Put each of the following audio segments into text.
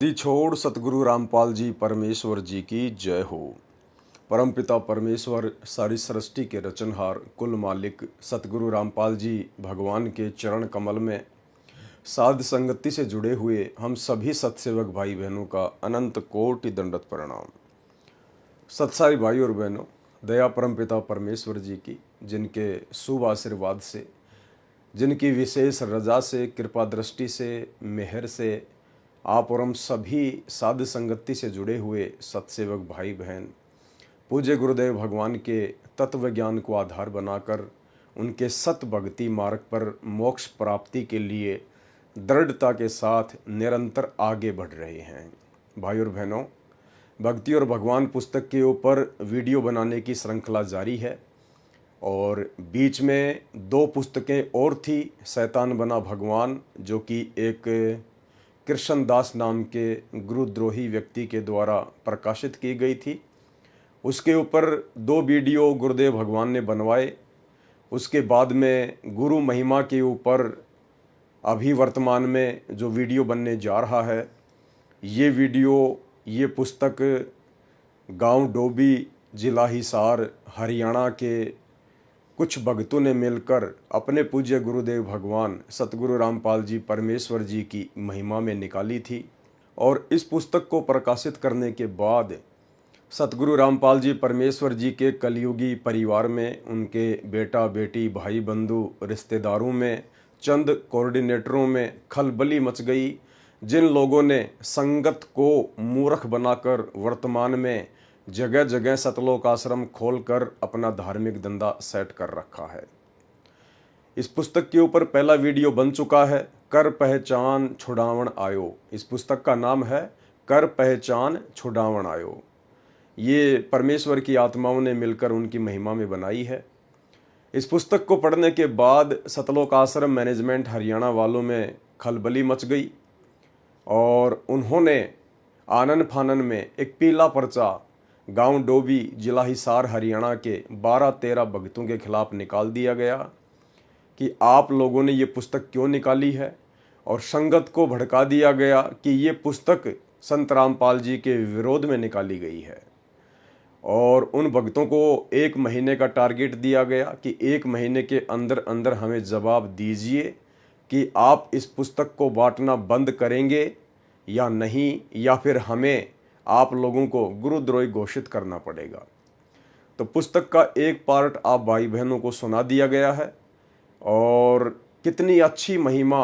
दी छोड़ सतगुरु रामपाल जी परमेश्वर जी की जय हो। परमपिता परमेश्वर सारी सृष्टि के रचनहार कुल मालिक सतगुरु रामपाल जी भगवान के चरण कमल में साध संगति से जुड़े हुए हम सभी सत्सेवक भाई बहनों का अनंत कोटि दंडवत प्रणाम। सत्साई भाई और बहनों, दया परमपिता परमेश्वर जी की, जिनके शुभ आशीर्वाद से, जिनकी विशेष रजा से, कृपा दृष्टि से, मेहर से आप और हम सभी साध संगति से जुड़े हुए सत्सेवक भाई बहन पूज्य गुरुदेव भगवान के तत्व ज्ञान को आधार बनाकर उनके सत भक्ति मार्ग पर मोक्ष प्राप्ति के लिए दृढ़ता के साथ निरंतर आगे बढ़ रहे हैं। भाई और बहनों, भक्ति और भगवान पुस्तक के ऊपर वीडियो बनाने की श्रृंखला जारी है और बीच में 2 पुस्तकें और थी। शैतान बना भगवान, जो कि एक कृष्णदास नाम के गुरुद्रोही व्यक्ति के द्वारा प्रकाशित की गई थी। उसके ऊपर 2 वीडियो गुरुदेव भगवान ने बनवाए। उसके बाद में गुरु महिमा के ऊपर अभी वर्तमान में जो वीडियो बनने जा रहा है, ये पुस्तक गांव डोबी, जिला हिसार, हरियाणा के कुछ भक्तों ने मिलकर अपने पूज्य गुरुदेव भगवान सतगुरु रामपाल जी परमेश्वर जी की महिमा में निकाली थी। और इस पुस्तक को प्रकाशित करने के बाद सतगुरु रामपाल जी परमेश्वर जी के कलयुगी परिवार में, उनके बेटा बेटी, भाई बंधु, रिश्तेदारों में, चंद कोऑर्डिनेटरों में खलबली मच गई, जिन लोगों ने संगत को मूर्ख बनाकर वर्तमान में जगह जगह सतलोक आश्रम खोलकर अपना धार्मिक धंधा सेट कर रखा है। इस पुस्तक के ऊपर पहला वीडियो बन चुका है, कर पहचान छुड़ावण आयो। इस पुस्तक का नाम है कर पहचान छुड़ावण आयो। ये परमेश्वर की आत्माओं ने मिलकर उनकी महिमा में बनाई है। इस पुस्तक को पढ़ने के बाद सतलोक आश्रम मैनेजमेंट हरियाणा वालों में खलबली मच गई और उन्होंने आनन फानन में एक पीला पर्चा गांव डोबी, जिला हिसार, हरियाणा के 12-13 भक्तों के खिलाफ निकाल दिया गया कि आप लोगों ने ये पुस्तक क्यों निकाली है, और संगत को भड़का दिया गया कि ये पुस्तक संत रामपाल जी के विरोध में निकाली गई है। और उन भक्तों को 1 महीने का टारगेट दिया गया कि 1 महीने के अंदर अंदर हमें जवाब दीजिए कि आप इस पुस्तक को बांटना बंद करेंगे या नहीं, या फिर हमें आप लोगों को गुरुद्रोही घोषित करना पड़ेगा। तो पुस्तक का एक पार्ट आप भाई बहनों को सुना दिया गया है और कितनी अच्छी महिमा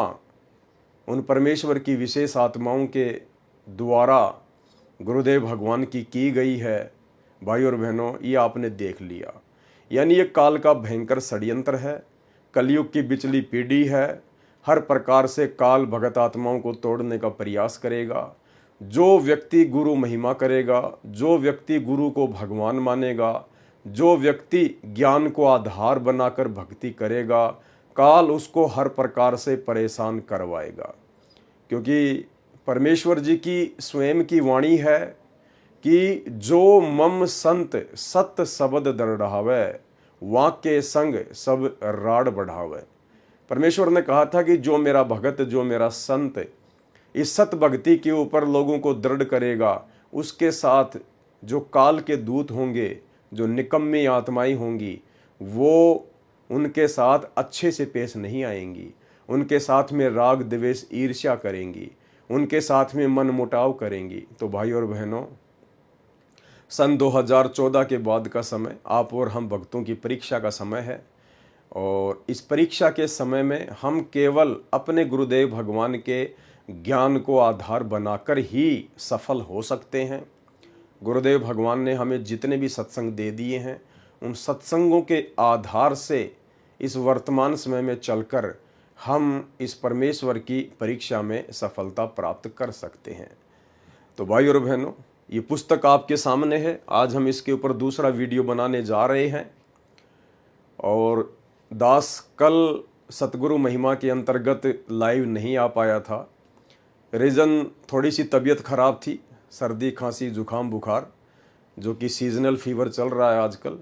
उन परमेश्वर की विशेष आत्माओं के द्वारा गुरुदेव भगवान की गई है। भाई और बहनों, ये आपने देख लिया। यानी ये काल का भयंकर षड्यंत्र है, कलयुग की बिचली पीढ़ी है। हर प्रकार से काल भगत आत्माओं को तोड़ने का प्रयास करेगा। जो व्यक्ति गुरु महिमा करेगा, जो व्यक्ति गुरु को भगवान मानेगा, जो व्यक्ति ज्ञान को आधार बनाकर भक्ति करेगा, काल उसको हर प्रकार से परेशान करवाएगा। क्योंकि परमेश्वर जी की स्वयं की वाणी है कि जो मम संत सत शब्द दृढ़ावे, वाक्य संग सब राड बढ़ावे। परमेश्वर ने कहा था कि जो मेरा भगत, जो मेरा संत इस सत भक्ति के ऊपर लोगों को दृढ़ करेगा, उसके साथ जो काल के दूत होंगे, जो निकम्मी आत्माएं होंगी, वो उनके साथ अच्छे से पेश नहीं आएंगी। उनके साथ में राग द्वेष ईर्ष्या करेंगी, उनके साथ में मन मुटाव करेंगी। तो भाई और बहनों, सन 2014 के बाद का समय आप और हम भक्तों की परीक्षा का समय है और इस परीक्षा के समय में हम केवल अपने गुरुदेव भगवान के ज्ञान को आधार बनाकर ही सफल हो सकते हैं। गुरुदेव भगवान ने हमें जितने भी सत्संग दे दिए हैं, उन सत्संगों के आधार से इस वर्तमान समय में चलकर हम इस परमेश्वर की परीक्षा में सफलता प्राप्त कर सकते हैं। तो भाई और बहनों, ये पुस्तक आपके सामने है। आज हम इसके ऊपर दूसरा वीडियो बनाने जा रहे हैं और दास कल सतगुरु महिमा के अंतर्गत लाइव नहीं आ पाया था। रीज़न थोड़ी सी तबीयत ख़राब थी, सर्दी, खांसी, जुखाम, बुखार, जो कि सीजनल फीवर चल रहा है आजकल।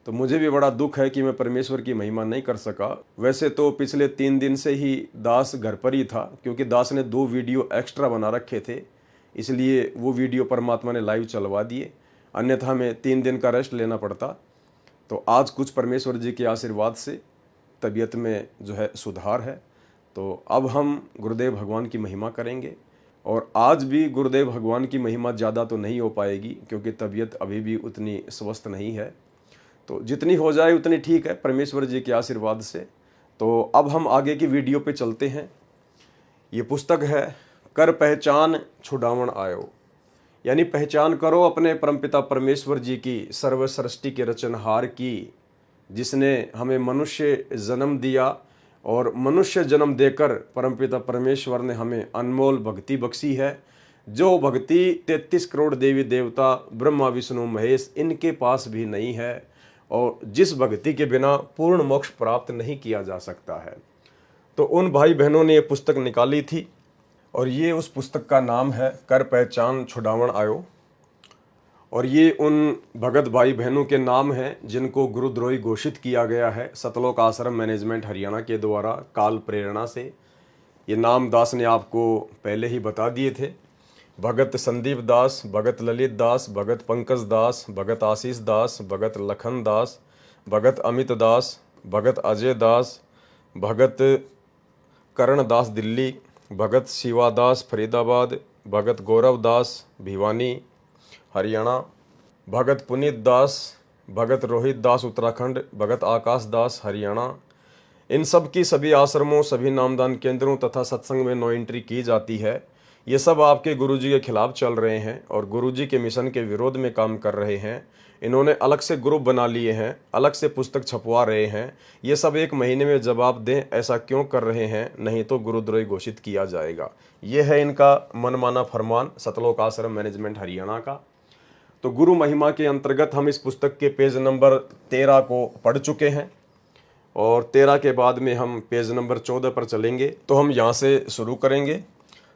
तो मुझे भी बड़ा दुख है कि मैं परमेश्वर की महिमा नहीं कर सका। वैसे तो पिछले 3 दिन से ही दास घर पर ही था, क्योंकि दास ने 2 वीडियो एक्स्ट्रा बना रखे थे। इसलिए वो वीडियो परमात्मा ने लाइव चलवा दिए, अन्यथा हमें 3 दिन का रेस्ट लेना पड़ता। तो आज कुछ परमेश्वर जी के आशीर्वाद से तबीयत में जो है सुधार है। तो अब हम गुरुदेव भगवान की महिमा करेंगे। और आज भी गुरुदेव भगवान की महिमा ज़्यादा तो नहीं हो पाएगी क्योंकि तबीयत अभी भी उतनी स्वस्थ नहीं है। तो जितनी हो जाए उतनी ठीक है परमेश्वर जी के आशीर्वाद से। तो अब हम आगे की वीडियो पे चलते हैं। ये पुस्तक है कर पहचान छुड़ावन आयो, यानी पहचान करो अपने परमपिता परमेश्वर जी की, सर्व सृष्टि के रचनहार की, जिसने हमें मनुष्य जन्म दिया और मनुष्य जन्म देकर परमपिता परमेश्वर ने हमें अनमोल भक्ति बख्शी है। जो भक्ति 33 करोड़ देवी देवता ब्रह्मा विष्णु महेश इनके पास भी नहीं है और जिस भक्ति के बिना पूर्ण मोक्ष प्राप्त नहीं किया जा सकता है। तो उन भाई बहनों ने ये पुस्तक निकाली थी और ये उस पुस्तक का नाम है कर पहचान छुड़ावन आयो। और ये उन भगत भाई बहनों के नाम हैं जिनको गुरुद्रोही घोषित किया गया है सतलोक आश्रम मैनेजमेंट हरियाणा के द्वारा काल प्रेरणा से। ये नाम दास ने आपको पहले ही बता दिए थे। भगत संदीप दास, भगत ललित दास, भगत पंकज दास, भगत आशीष दास, भगत लखन दास, भगत अमित दास, भगत अजय दास, भगत करण दास दिल्ली, भगत शिवा दास फरीदाबाद, भगत गौरव दास भिवानी हरियाणा, भगत पुनीत दास, भगत रोहित दास उत्तराखंड, भगत आकाश दास हरियाणा। इन सब की सभी आश्रमों, सभी नामदान केंद्रों तथा सत्संग में नो एंट्री की जाती है। ये सब आपके गुरुजी के खिलाफ चल रहे हैं और गुरुजी के मिशन के विरोध में काम कर रहे हैं। इन्होंने अलग से ग्रुप बना लिए हैं, अलग से पुस्तक छपवा रहे हैं। ये सब 1 महीने में जवाब दें ऐसा क्यों कर रहे हैं, नहीं तो गुरुद्रोही घोषित किया जाएगा। ये है इनका मनमाना फरमान सतलोक आश्रम मैनेजमेंट हरियाणा का। तो गुरु महिमा के अंतर्गत हम इस पुस्तक के पेज नंबर 13 को पढ़ चुके हैं और 13 के बाद में हम पेज नंबर 14 पर चलेंगे। तो हम यहाँ से शुरू करेंगे।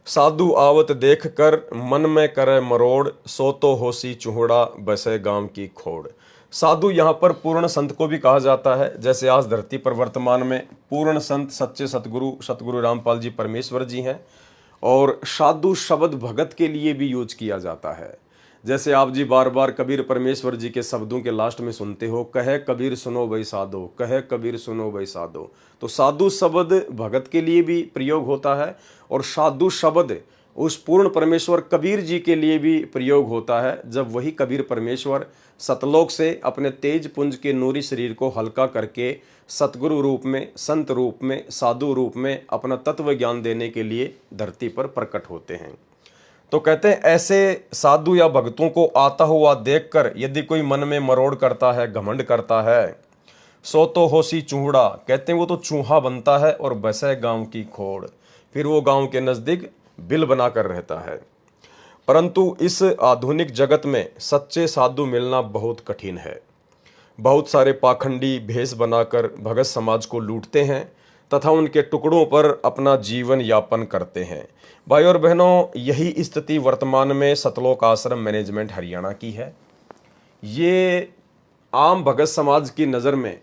साधु आवत देख कर मन में करे मरोड़, सो तो होसी चूहड़ा बसे गांव की खोड़। साधु यहाँ पर पूर्ण संत को भी कहा जाता है। जैसे आज धरती पर वर्तमान में पूर्ण संत सच्चे सतगुरु रामपाल जी परमेश्वर जी हैं और साधु शब्द भगत के लिए भी यूज किया जाता है। जैसे आप जी बार बार कबीर परमेश्वर जी के शब्दों के लास्ट में सुनते हो, कहे कबीर सुनो भाई साधो, कहे कबीर सुनो भाई साधो। तो साधु शब्द भगत के लिए भी प्रयोग होता है और साधु शब्द उस पूर्ण परमेश्वर कबीर जी के लिए भी प्रयोग होता है, जब वही कबीर परमेश्वर सतलोक से अपने तेज पुंज के नूरी शरीर को हल्का करके सतगुरु रूप में, संत रूप में, साधु रूप में अपना तत्व ज्ञान देने के लिए धरती पर प्रकट होते हैं। तो कहते हैं ऐसे साधु या भक्तों को आता हुआ देखकर यदि कोई मन में मरोड़ करता है, घमंड करता है, सो तो होसी चूहड़ा, कहते हैं वो तो चूहा बनता है और बसे गांव की खोड़, फिर वो गांव के नजदीक बिल बनाकर रहता है। परंतु इस आधुनिक जगत में सच्चे साधु मिलना बहुत कठिन है। बहुत सारे पाखंडी भेष बनाकर भगत समाज को लूटते हैं तथा उनके टुकड़ों पर अपना जीवन यापन करते हैं। भाई और बहनों, यही स्थिति वर्तमान में सतलोक आश्रम मैनेजमेंट हरियाणा की है। ये आम भगत समाज की नज़र में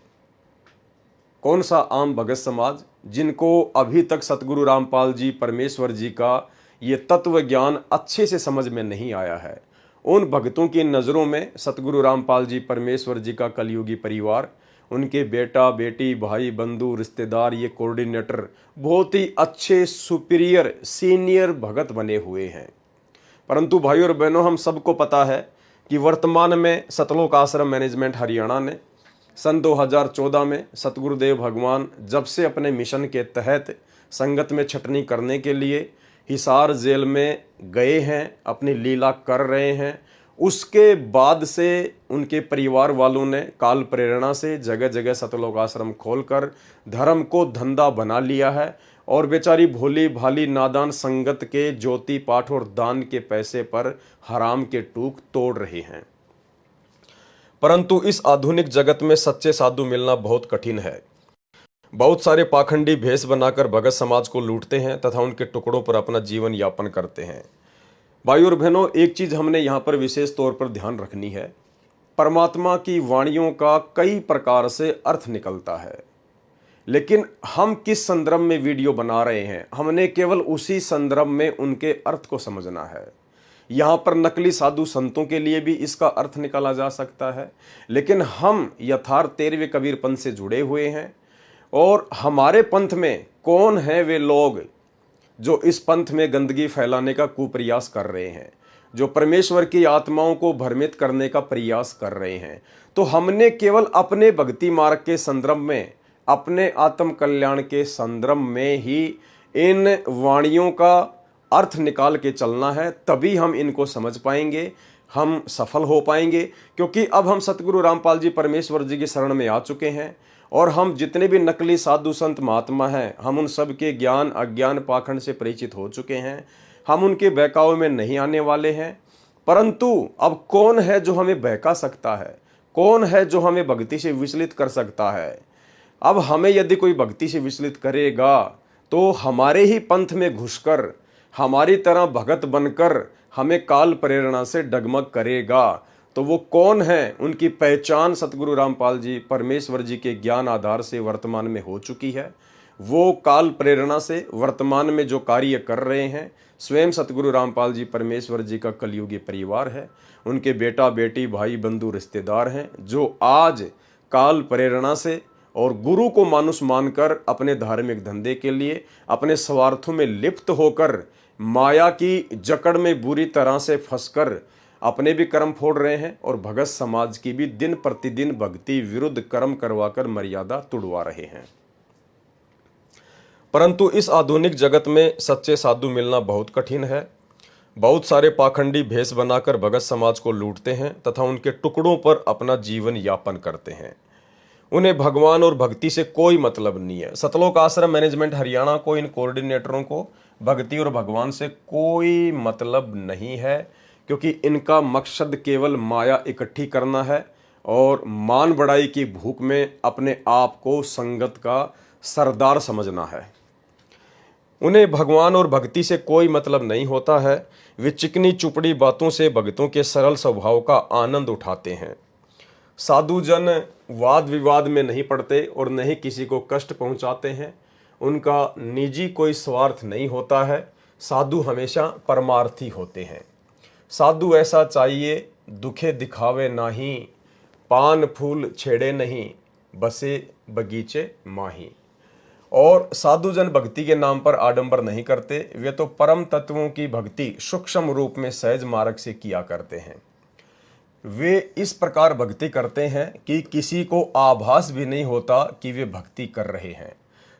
कौन सा आम भगत समाज, जिनको अभी तक सतगुरु रामपाल जी परमेश्वर जी का ये तत्व ज्ञान अच्छे से समझ में नहीं आया है। उन भक्तों की नज़रों में सतगुरु रामपाल जी परमेश्वर जी का कलयुगी परिवार, उनके बेटा बेटी भाई बंधु रिश्तेदार, ये कोऑर्डिनेटर बहुत ही अच्छे सुपीरियर सीनियर भगत बने हुए हैं। परंतु भाई और बहनों, हम सबको पता है कि वर्तमान में सतलोक आश्रम मैनेजमेंट हरियाणा ने सन 2014 में सतगुरुदेव भगवान जब से अपने मिशन के तहत संगत में छटनी करने के लिए हिसार जेल में गए हैं, अपनी लीला कर रहे हैं, उसके बाद से उनके परिवार वालों ने काल प्रेरणा से जगह जगह सतलोक आश्रम खोलकर धर्म को धंधा बना लिया है और बेचारी भोली भाली नादान संगत के ज्योति पाठ और दान के पैसे पर हराम के टूक तोड़ रहे हैं। परंतु इस आधुनिक जगत में सच्चे साधु मिलना बहुत कठिन है। बहुत सारे पाखंडी भेष बनाकर भगत समाज को लूटते हैं तथा उनके टुकड़ों पर अपना जीवन यापन करते हैं। भाई और बहनों, एक चीज हमने यहाँ पर विशेष तौर पर ध्यान रखनी है। परमात्मा की वाणियों का कई प्रकार से अर्थ निकलता है, लेकिन हम किस संदर्भ में वीडियो बना रहे हैं, हमने केवल उसी संदर्भ में उनके अर्थ को समझना है। यहाँ पर नकली साधु संतों के लिए भी इसका अर्थ निकाला जा सकता है। लेकिन हम यथार्थ 13वें कबीर पंथ से जुड़े हुए हैं और हमारे पंथ में कौन है वे लोग जो इस पंथ में गंदगी फैलाने का कुप्रयास कर रहे हैं, जो परमेश्वर की आत्माओं को भ्रमित करने का प्रयास कर रहे हैं। तो हमने केवल अपने भक्ति मार्ग के संदर्भ में, अपने आत्म कल्याण के संदर्भ में ही इन वाणियों का अर्थ निकाल के चलना है, तभी हम इनको समझ पाएंगे, हम सफल हो पाएंगे। क्योंकि अब हम सतगुरु रामपाल जी परमेश्वर जी की शरण में आ चुके हैं और हम जितने भी नकली साधु संत महात्मा हैं, हम उन सब के ज्ञान अज्ञान पाखंड से परिचित हो चुके हैं। हम उनके बहकावे में नहीं आने वाले हैं। परंतु अब कौन है जो हमें बहका सकता है, कौन है जो हमें भक्ति से विचलित कर सकता है। अब हमें यदि कोई भक्ति से विचलित करेगा तो हमारे ही पंथ में घुसकर, हमारी तरह भगत बनकर हमें काल प्रेरणा से डगमग करेगा। तो वो कौन है, उनकी पहचान सतगुरु रामपाल जी परमेश्वर जी के ज्ञान आधार से वर्तमान में हो चुकी है। वो काल प्रेरणा से वर्तमान में जो कार्य कर रहे हैं, स्वयं सतगुरु रामपाल जी परमेश्वर जी का कलयुगी परिवार है। उनके बेटा बेटी भाई बंधु रिश्तेदार हैं जो आज काल प्रेरणा से और गुरु को मानुष मानकर अपने धार्मिक धंधे के लिए अपने स्वार्थों में लिप्त होकर माया की जकड़ में बुरी तरह से फंसकर अपने भी कर्म फोड़ रहे हैं और भगत समाज की भी दिन प्रतिदिन भक्ति विरुद्ध कर्म करवाकर मर्यादा तुड़वा रहे हैं। परंतु इस आधुनिक जगत में सच्चे साधु मिलना बहुत कठिन है। बहुत सारे पाखंडी भेष बनाकर भगत समाज को लूटते हैं तथा उनके टुकड़ों पर अपना जीवन यापन करते हैं। उन्हें भगवान और भक्ति से कोई मतलब नहीं है। सतलोक आश्रम मैनेजमेंट हरियाणा को, इन कोऑर्डिनेटरों को भक्ति और भगवान से कोई मतलब नहीं है, क्योंकि इनका मकसद केवल माया इकट्ठी करना है और मान बढ़ाई की भूख में अपने आप को संगत का सरदार समझना है। उन्हें भगवान और भक्ति से कोई मतलब नहीं होता है। वे चिकनी चुपड़ी बातों से भक्तों के सरल स्वभाव का आनंद उठाते हैं। साधु जन वाद विवाद में नहीं पड़ते और न ही किसी को कष्ट पहुंचाते हैं। उनका निजी कोई स्वार्थ नहीं होता है। साधु हमेशा परमार्थी होते हैं। साधु ऐसा चाहिए, दुखे दिखावे नाही, पान फूल छेड़े नहीं, बसे बगीचे माही। और साधु जन भक्ति के नाम पर आडंबर नहीं करते। वे तो परम तत्वों की भक्ति सूक्ष्म रूप में सहज मार्ग से किया करते हैं। वे इस प्रकार भक्ति करते हैं कि किसी को आभास भी नहीं होता कि वे भक्ति कर रहे हैं।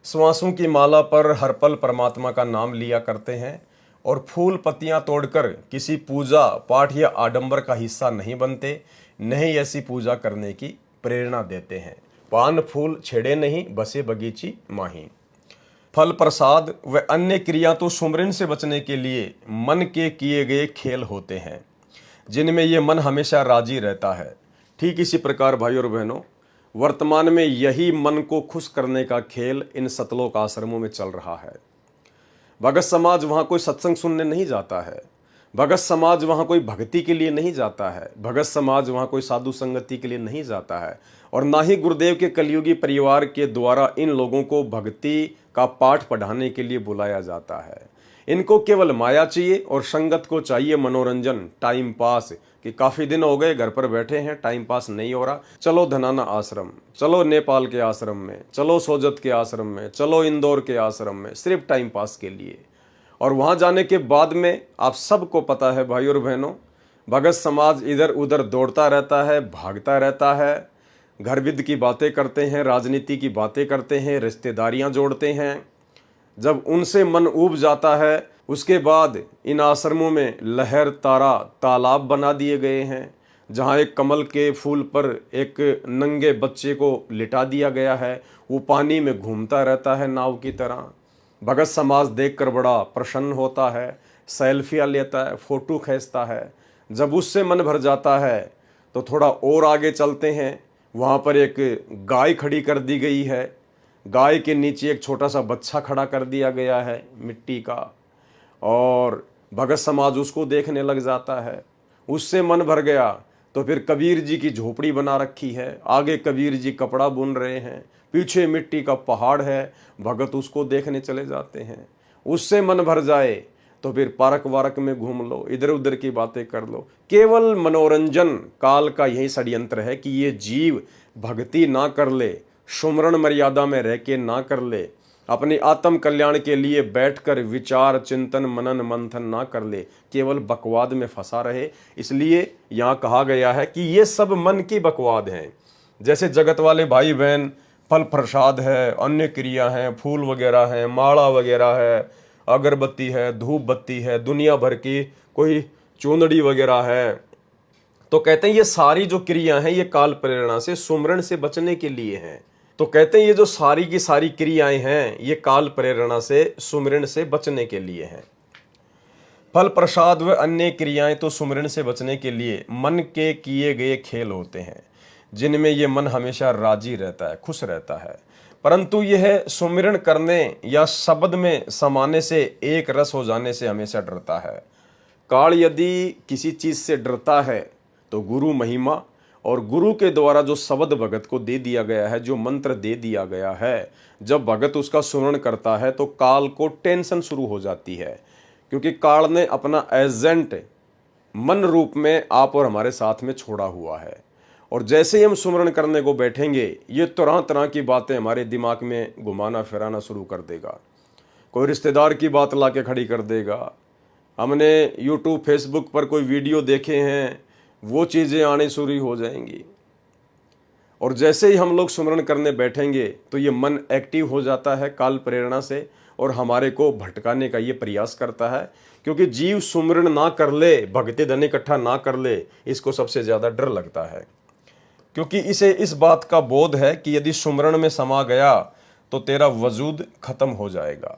श्वासों की माला पर हर पल परमात्मा का नाम लिया करते हैं और फूल पत्तियां तोड़कर किसी पूजा पाठ या आडंबर का हिस्सा नहीं बनते, नहीं ऐसी पूजा करने की प्रेरणा देते हैं। पान फूल छेड़े नहीं, बसे बगीची माही। फल प्रसाद व अन्य क्रिया तो सुमरन से बचने के लिए मन के किए गए खेल होते हैं, जिनमें ये मन हमेशा राजी रहता है। ठीक इसी प्रकार भाई और बहनों, वर्तमान में यही मन को खुश करने का खेल इन सतलोक आश्रमों में चल रहा है। भगत समाज वहाँ कोई सत्संग सुनने नहीं जाता है। भगत समाज वहाँ कोई भक्ति के लिए नहीं जाता है। भगत समाज वहाँ कोई साधु संगति के लिए नहीं जाता है। और ना ही गुरुदेव के कलयुगी परिवार के द्वारा इन लोगों को भक्ति का पाठ पढ़ाने के लिए बुलाया जाता है। इनको केवल माया चाहिए और संगत को चाहिए मनोरंजन, टाइम पास, कि काफ़ी दिन हो गए घर पर बैठे हैं, टाइम पास नहीं हो रहा, चलो धनाना आश्रम, चलो नेपाल के आश्रम में, चलो सोजत के आश्रम में, चलो इंदौर के आश्रम में, सिर्फ टाइम पास के लिए। और वहाँ जाने के बाद में आप सबको पता है भाई और बहनों, भगत समाज इधर उधर दौड़ता रहता है, भागता रहता है, घर विद की बातें करते हैं, राजनीति की बातें करते हैं, रिश्तेदारियाँ जोड़ते हैं। जब उनसे मन ऊब जाता है, उसके बाद इन आश्रमों में लहर तारा तालाब बना दिए गए हैं, जहाँ एक कमल के फूल पर एक नंगे बच्चे को लिटा दिया गया है। वो पानी में घूमता रहता है नाव की तरह। भगत समाज देखकर बड़ा प्रसन्न होता है, सेल्फियाँ लेता है, फ़ोटो खींचता है। जब उससे मन भर जाता है तो थोड़ा और आगे चलते हैं। वहाँ पर एक गाय खड़ी कर दी गई है। गाय के नीचे एक छोटा सा बच्चा खड़ा कर दिया गया है मिट्टी का, और भगत समाज उसको देखने लग जाता है। उससे मन भर गया तो फिर कबीर जी की झोपड़ी बना रखी है। आगे कबीर जी कपड़ा बुन रहे हैं, पीछे मिट्टी का पहाड़ है, भगत उसको देखने चले जाते हैं। उससे मन भर जाए तो फिर पार्क वारक में घूम लो, इधर उधर की बातें कर लो। केवल मनोरंजन काल का यही षड्यंत्र है कि ये जीव भक्ति ना कर ले, सुमरण मर्यादा में रह के ना कर ले, अपने आत्म कल्याण के लिए बैठकर विचार चिंतन मनन मंथन ना कर ले, केवल बकवाद में फंसा रहे। इसलिए यहाँ कहा गया है कि ये सब मन की बकवाद हैं। जैसे जगत वाले भाई बहन फल प्रसाद है, अन्य क्रिया हैं, फूल वगैरह हैं, माला वगैरह है, अगरबत्ती है, धूप बत्ती है, दुनिया भर की कोई चूंदड़ी वगैरह है, तो कहते हैं ये सारी जो क्रिया हैं ये काल प्रेरणा से सुमरण से बचने के लिए हैं। तो कहते हैं ये जो सारी की सारी क्रियाएं हैं ये काल प्रेरणा से सुमरण से बचने के लिए हैं। फल प्रसाद व अन्य क्रियाएं तो सुमरण से बचने के लिए मन के किए गए खेल होते हैं, जिनमें ये मन हमेशा राजी रहता है, खुश रहता है। परंतु यह सुमिरन करने या शब्द में समाने से, एक रस हो जाने से हमेशा डरता है। काल यदि किसी चीज से डरता है तो गुरु महिमा और गुरु के द्वारा जो शब्द भगत को दे दिया गया है, जो मंत्र दे दिया गया है, जब भगत उसका सुमरण करता है तो काल को टेंशन शुरू हो जाती है, क्योंकि काल ने अपना एजेंट मन रूप में आप और हमारे साथ में छोड़ा हुआ है। और जैसे ही हम सुमरण करने को बैठेंगे ये तरह तरह की बातें हमारे दिमाग में घुमाना फिराना शुरू कर देगा। कोई रिश्तेदार की बात ला के खड़ी कर देगा, हमने यूट्यूब फेसबुक पर कोई वीडियो देखे हैं वो चीज़ें आने शुरू हो जाएंगी। और जैसे ही हम लोग सुमरण करने बैठेंगे तो ये मन एक्टिव हो जाता है काल प्रेरणा से और हमारे को भटकाने का ये प्रयास करता है, क्योंकि जीव सुमरण ना कर ले, भक्ति धन इकट्ठा ना कर ले, इसको सबसे ज़्यादा डर लगता है। क्योंकि इसे इस बात का बोध है कि यदि सुमरण में समा गया तो तेरा वजूद खत्म हो जाएगा।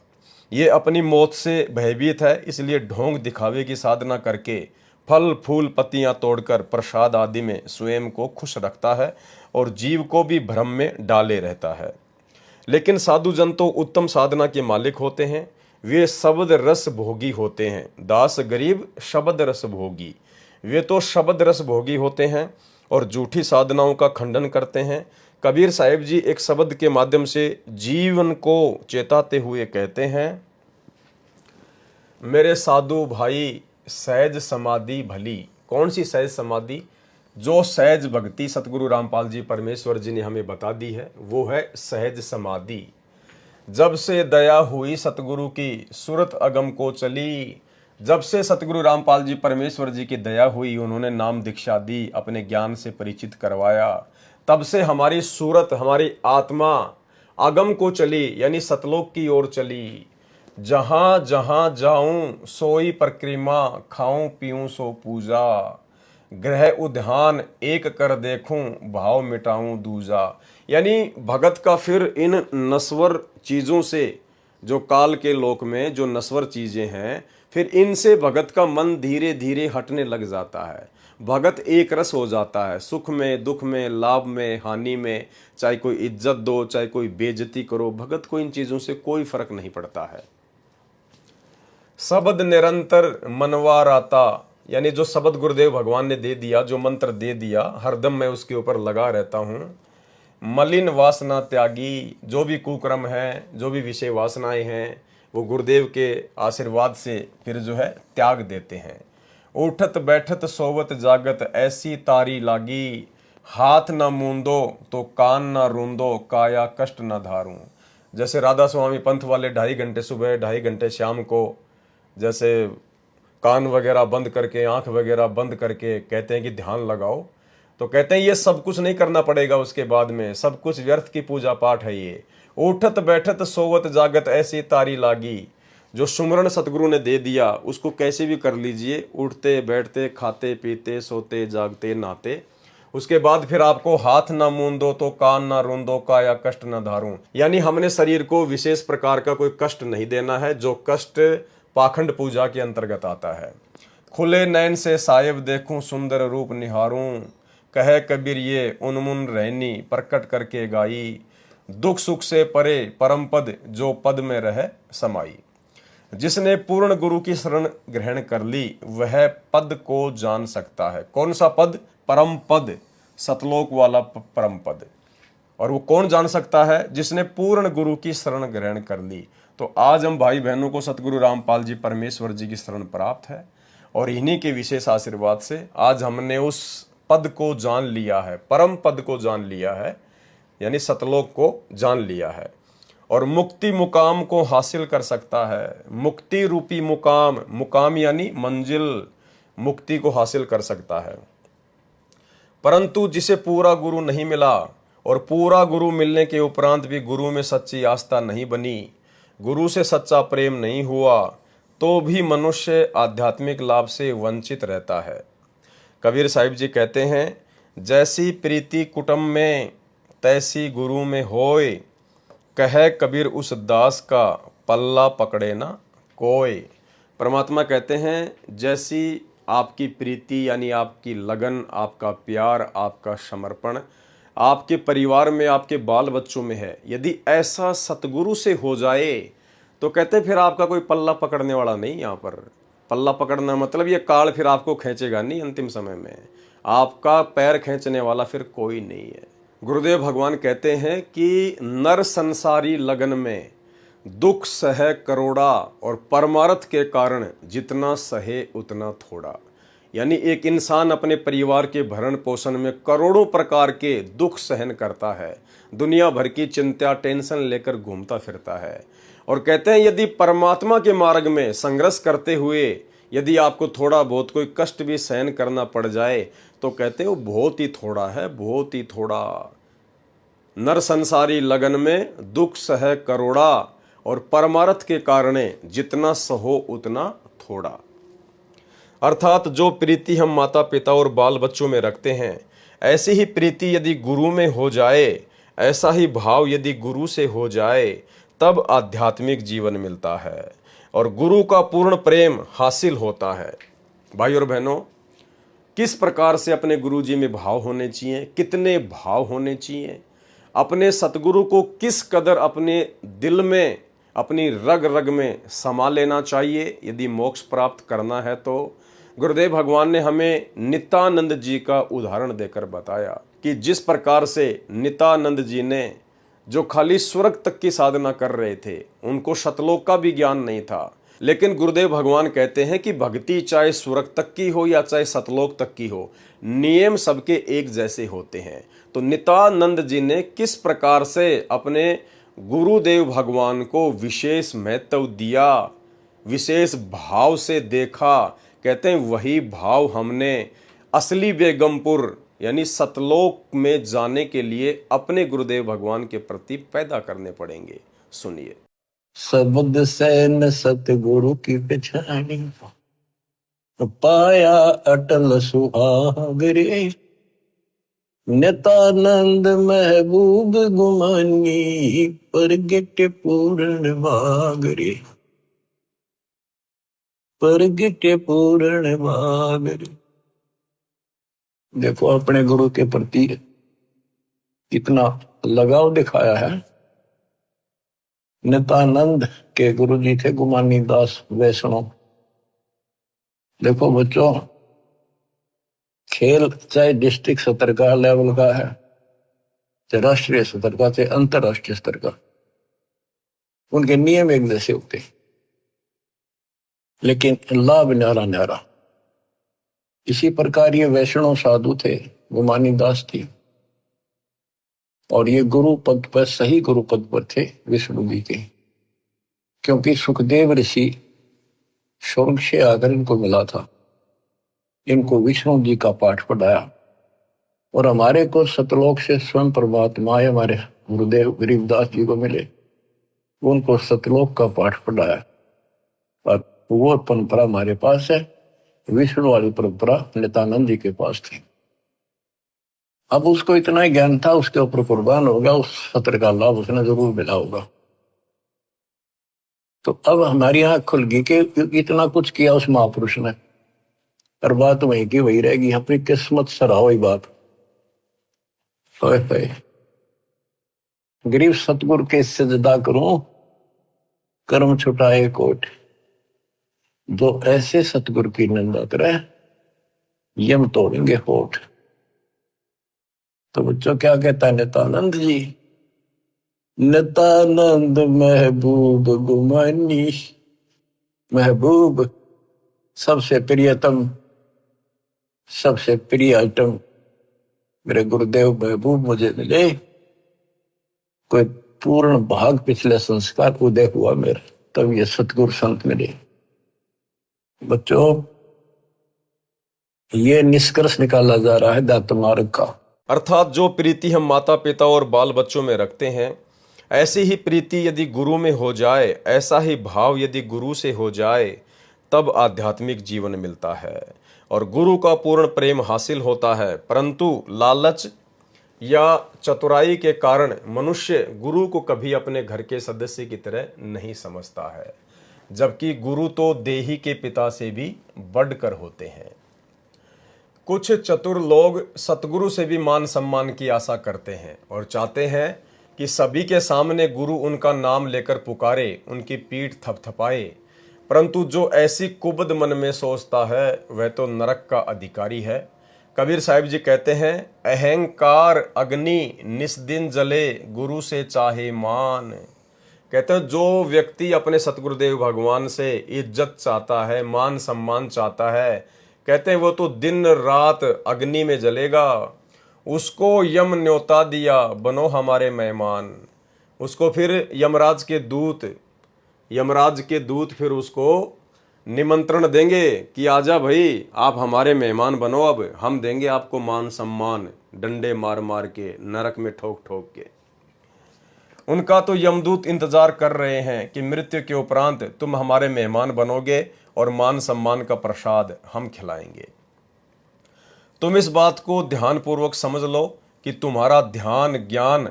ये अपनी मौत से भयभीत है, इसलिए ढोंग दिखावे की साधना करके फल फूल पत्तियां तोड़कर प्रसाद आदि में स्वयं को खुश रखता है और जीव को भी भ्रम में डाले रहता है। लेकिन साधु जन तो उत्तम साधना के मालिक होते हैं, वे शब्द रस भोगी होते हैं। दास गरीब शब्द रस भोगी, वे तो शब्द रस भोगी होते हैं और झूठी साधनाओं का खंडन करते हैं। कबीर साहिब जी एक शब्द के माध्यम से जीवन को चेताते हुए कहते हैं, मेरे साधु भाई सहज समाधि भली। कौन सी सहज समाधि? जो सहज भक्ति सतगुरु रामपाल जी परमेश्वर जी ने हमें बता दी है वो है सहज समाधि। जब से दया हुई सतगुरु की सूरत अगम को चली, जब से सतगुरु रामपाल जी परमेश्वर जी की दया हुई, उन्होंने नाम दीक्षा दी, अपने ज्ञान से परिचित करवाया, तब से हमारी सूरत, हमारी आत्मा अगम को चली, यानी सतलोक की ओर चली। जहां जहां जाऊं सोई परिक्रमा, खाऊं पीऊं सो पूजा, ग्रह उद्यान एक कर देखूं, भाव मिटाऊं दूजा। यानी भगत का फिर इन नश्वर चीजों से, जो काल के लोक में जो नश्वर चीजें हैं, फिर इनसे भगत का मन धीरे धीरे हटने लग जाता है। भगत एक रस हो जाता है, सुख में दुख में, लाभ में हानि में, चाहे कोई इज्जत दो चाहे कोई बेइज्जती करो, भगत को इन चीजों से कोई फर्क नहीं पड़ता है। शब्द निरंतर मनवा राता, यानी जो शब्द गुरुदेव भगवान ने दे दिया, जो मंत्र दे दिया, हरदम मैं उसके ऊपर लगा रहता हूँ। मलिन वासना त्यागी, जो भी कुक्रम है, जो भी विषय वासनाएं हैं, वो गुरुदेव के आशीर्वाद से फिर जो है त्याग देते हैं। उठत बैठत सोवत जागत ऐसी तारी लागी, हाथ न मूंदो तो कान न रूंदो, काया कष्ट न धारूं। जैसे राधा स्वामी पंथ वाले 2.5 घंटे सुबह 2.5 घंटे शाम को जैसे कान वगैरह बंद करके, आंख वगैरह बंद करके कहते हैं कि ध्यान लगाओ, तो कहते हैं ये सब कुछ नहीं करना पड़ेगा, उसके बाद में सब कुछ व्यर्थ की पूजा पाठ है। ये उठत बैठत सोवत जागत ऐसी तारी लागी, जो सुमरण सतगुरु ने दे दिया उसको कैसे भी कर लीजिए, उठते बैठते खाते पीते सोते जागते नहाते। उसके बाद फिर आपको हाथ ना मूंदो तो कान ना रूंदो, काया कष्ट न धारूं। यानी हमने शरीर को विशेष प्रकार का कोई कष्ट नहीं देना है, जो कष्ट पाखंड पूजा के अंतर्गत आता है। खुले नैन से साहिब देखूं, सुंदर रूप निहारूं, कहे कबीर ये उन्मुन रहनी, प्रकट करके गाई, दुख सुख से परे परम पद, जो पद में रहे समाई। जिसने पूर्ण गुरु की शरण ग्रहण कर ली वह पद को जान सकता है। कौन सा पद? परम पद, सतलोक वाला परम पद। और वो कौन जान सकता है? जिसने पूर्ण गुरु की शरण ग्रहण कर ली। तो आज हम भाई बहनों को सतगुरु रामपाल जी परमेश्वर जी की शरण प्राप्त है और इन्हीं के विशेष आशीर्वाद से आज हमने उस पद को जान लिया है, परम पद को जान लिया है, यानी सतलोक को जान लिया है और मुक्ति मुकाम को हासिल कर सकता है। मुक्ति रूपी मुकाम, मुकाम यानी मंजिल, मुक्ति को हासिल कर सकता है। परंतु जिसे पूरा गुरु नहीं मिला और पूरा गुरु मिलने के उपरांत भी गुरु में सच्ची आस्था नहीं बनी, गुरु से सच्चा प्रेम नहीं हुआ, तो भी मनुष्य आध्यात्मिक लाभ से वंचित रहता है। कबीर साहिब जी कहते हैं, जैसी प्रीति कुटुंब में तैसी गुरु में होए, कहे कबीर उस दास का पल्ला पकड़े ना कोई। परमात्मा कहते हैं, जैसी आपकी प्रीति यानी आपकी लगन, आपका प्यार, आपका समर्पण आपके परिवार में, आपके बाल बच्चों में है, यदि ऐसा सतगुरु से हो जाए तो कहते हैं फिर आपका कोई पल्ला पकड़ने वाला नहीं। यहाँ पर पल्ला पकड़ना मतलब ये काल फिर आपको खींचेगा नहीं, अंतिम समय में आपका पैर खींचने वाला फिर कोई नहीं है। गुरुदेव भगवान कहते हैं कि नर संसारी लगन में दुख सहे करोड़ा और परमार्थ के कारण जितना सहे उतना थोड़ा। यानी एक इंसान अपने परिवार के भरण पोषण में करोड़ों प्रकार के दुख सहन करता है, दुनिया भर की चिंता टेंशन लेकर घूमता फिरता है और कहते हैं यदि परमात्मा के मार्ग में संघर्ष करते हुए यदि आपको थोड़ा बहुत कोई कष्ट भी सहन करना पड़ जाए तो कहते हैं वो बहुत ही थोड़ा है, बहुत ही थोड़ा। नर संसारी लगन में दुख सह करोड़ा और परमार्थ के कारण जितना सहो उतना थोड़ा। अर्थात जो प्रीति हम माता पिता और बाल बच्चों में रखते हैं, ऐसी ही प्रीति यदि गुरु में हो जाए, ऐसा ही भाव यदि गुरु से हो जाए, तब आध्यात्मिक जीवन मिलता है और गुरु का पूर्ण प्रेम हासिल होता है। भाई और बहनों, किस प्रकार से अपने गुरु जी में भाव होने चाहिए, कितने भाव होने चाहिए, अपने सतगुरु को किस कदर अपने दिल में, अपनी रग रग में समा लेना चाहिए यदि मोक्ष प्राप्त करना है। तो गुरुदेव भगवान ने हमें नित्यानंद जी का उदाहरण देकर बताया कि जिस प्रकार से नित्यानंद जी ने, जो खाली स्वर्ग तक की साधना कर रहे थे, उनको सतलोक का भी ज्ञान नहीं था, लेकिन गुरुदेव भगवान कहते हैं कि भक्ति चाहे स्वर्ग तक की हो या चाहे सतलोक तक की हो, नियम सबके एक जैसे होते हैं। तो नित्यानंद जी ने किस प्रकार से अपने गुरुदेव भगवान को विशेष महत्व दिया, विशेष भाव से देखा, कहते हैं वही भाव हमने असली बेगमपुर यानी सतलोक में जाने के लिए अपने गुरुदेव भगवान के प्रति पैदा करने पड़ेंगे। सुनिए। शब्द से न सतगुरु की पहचानी, पाया अटल सुहागरे, नित्यानंद महबूब गुमानी, परगट पूर्ण भागरे, परगट पूर्ण भागरे। देखो अपने गुरु के प्रति कितना लगाव दिखाया है। नित्यानंद के गुरु जी थे गुमानी दास वैष्णव। देखो बच्चों, खेल चाहे डिस्ट्रिक्ट स्तर का लेवल का है, चाहे राष्ट्रीय स्तर का, चाहे अंतरराष्ट्रीय स्तर का, उनके नियम एक जैसे होते, लेकिन लाभ न्यारा न्यारा। इसी प्रकार ये वैष्णव साधु थे, गुमानी दास थी, और ये गुरु पद पर, सही गुरु पद पर थे विष्णु जी के, क्योंकि सुखदेव ऋषि स्वर्ग से आकर इनको मिला था, इनको विष्णु जी का पाठ पढ़ाया, और हमारे को सतलोक से स्वयं परमात्मा हमारे गुरुदेव गरीबदास जी को मिले, उनको सतलोक का पाठ पढ़ाया। और वो परंपरा हमारे पास है, विष्णु वाली परंपरा नित्यानंद जी के पास थी। अब उसको इतना ही ज्ञान था, उसके ऊपर कुर्बान होगा, उस सत्र का लाभ उसने जरूर मिला होगा। तो अब हमारी आंख खुल गई कि इतना कुछ किया उस महापुरुष ने, और बात वही की वही रहेगी। अपनी किस्मत सराहो ही बात। गरीब सतगुरु के सजदा करूं, कर्म छुटाए कोट, जो ऐसे सतगुरु की निंदा करे यम तोड़ेंगे होठ। तो बच्चों क्या कहता है नित्यानंद जी, नित्यानंद महबूब गुमानी। महबूब सबसे प्रियतम, सबसे प्रिय आइटम मेरे गुरुदेव महबूब मुझे मिले। कोई पूर्ण भाग पिछले संस्कार उदय हुआ मेरा, तब ये सतगुरु संत मिले। बच्चों, ये निष्कर्ष निकाला जा रहा है दात मार्ग का। अर्थात जो प्रीति हम माता पिता और बाल बच्चों में रखते हैं, ऐसी ही प्रीति यदि गुरु में हो जाए, ऐसा ही भाव यदि गुरु से हो जाए, तब आध्यात्मिक जीवन मिलता है और गुरु का पूर्ण प्रेम हासिल होता है। परंतु लालच या चतुराई के कारण मनुष्य गुरु को कभी अपने घर के सदस्य की तरह नहीं समझता है, जबकि गुरु तो देही के पिता से भी बढ़कर होते हैं। कुछ चतुर लोग सतगुरु से भी मान सम्मान की आशा करते हैं और चाहते हैं कि सभी के सामने गुरु उनका नाम लेकर पुकारे, उनकी पीठ थपथपाए। परंतु जो ऐसी कुबद मन में सोचता है, वह तो नरक का अधिकारी है। कबीर साहिब जी कहते हैं, अहंकार अग्नि निस्दिन जले, गुरु से चाहे मान। कहते हैं जो व्यक्ति अपने सतगुरुदेव भगवान से इज्जत चाहता है, मान सम्मान चाहता है, कहते हैं वो तो दिन रात अग्नि में जलेगा। उसको यम न्योता दिया, बनो हमारे मेहमान। उसको फिर यमराज के दूत फिर उसको निमंत्रण देंगे कि आजा भाई, आप हमारे मेहमान बनो, अब हम देंगे आपको मान सम्मान, डंडे मार मार के, नरक में ठोक ठोक के। उनका तो यमदूत इंतजार कर रहे हैं कि मृत्यु के उपरांत तुम हमारे मेहमान बनोगे और मान सम्मान का प्रसाद हम खिलाएंगे। तुम इस बात को ध्यानपूर्वक समझ लो कि तुम्हारा ध्यान, ज्ञान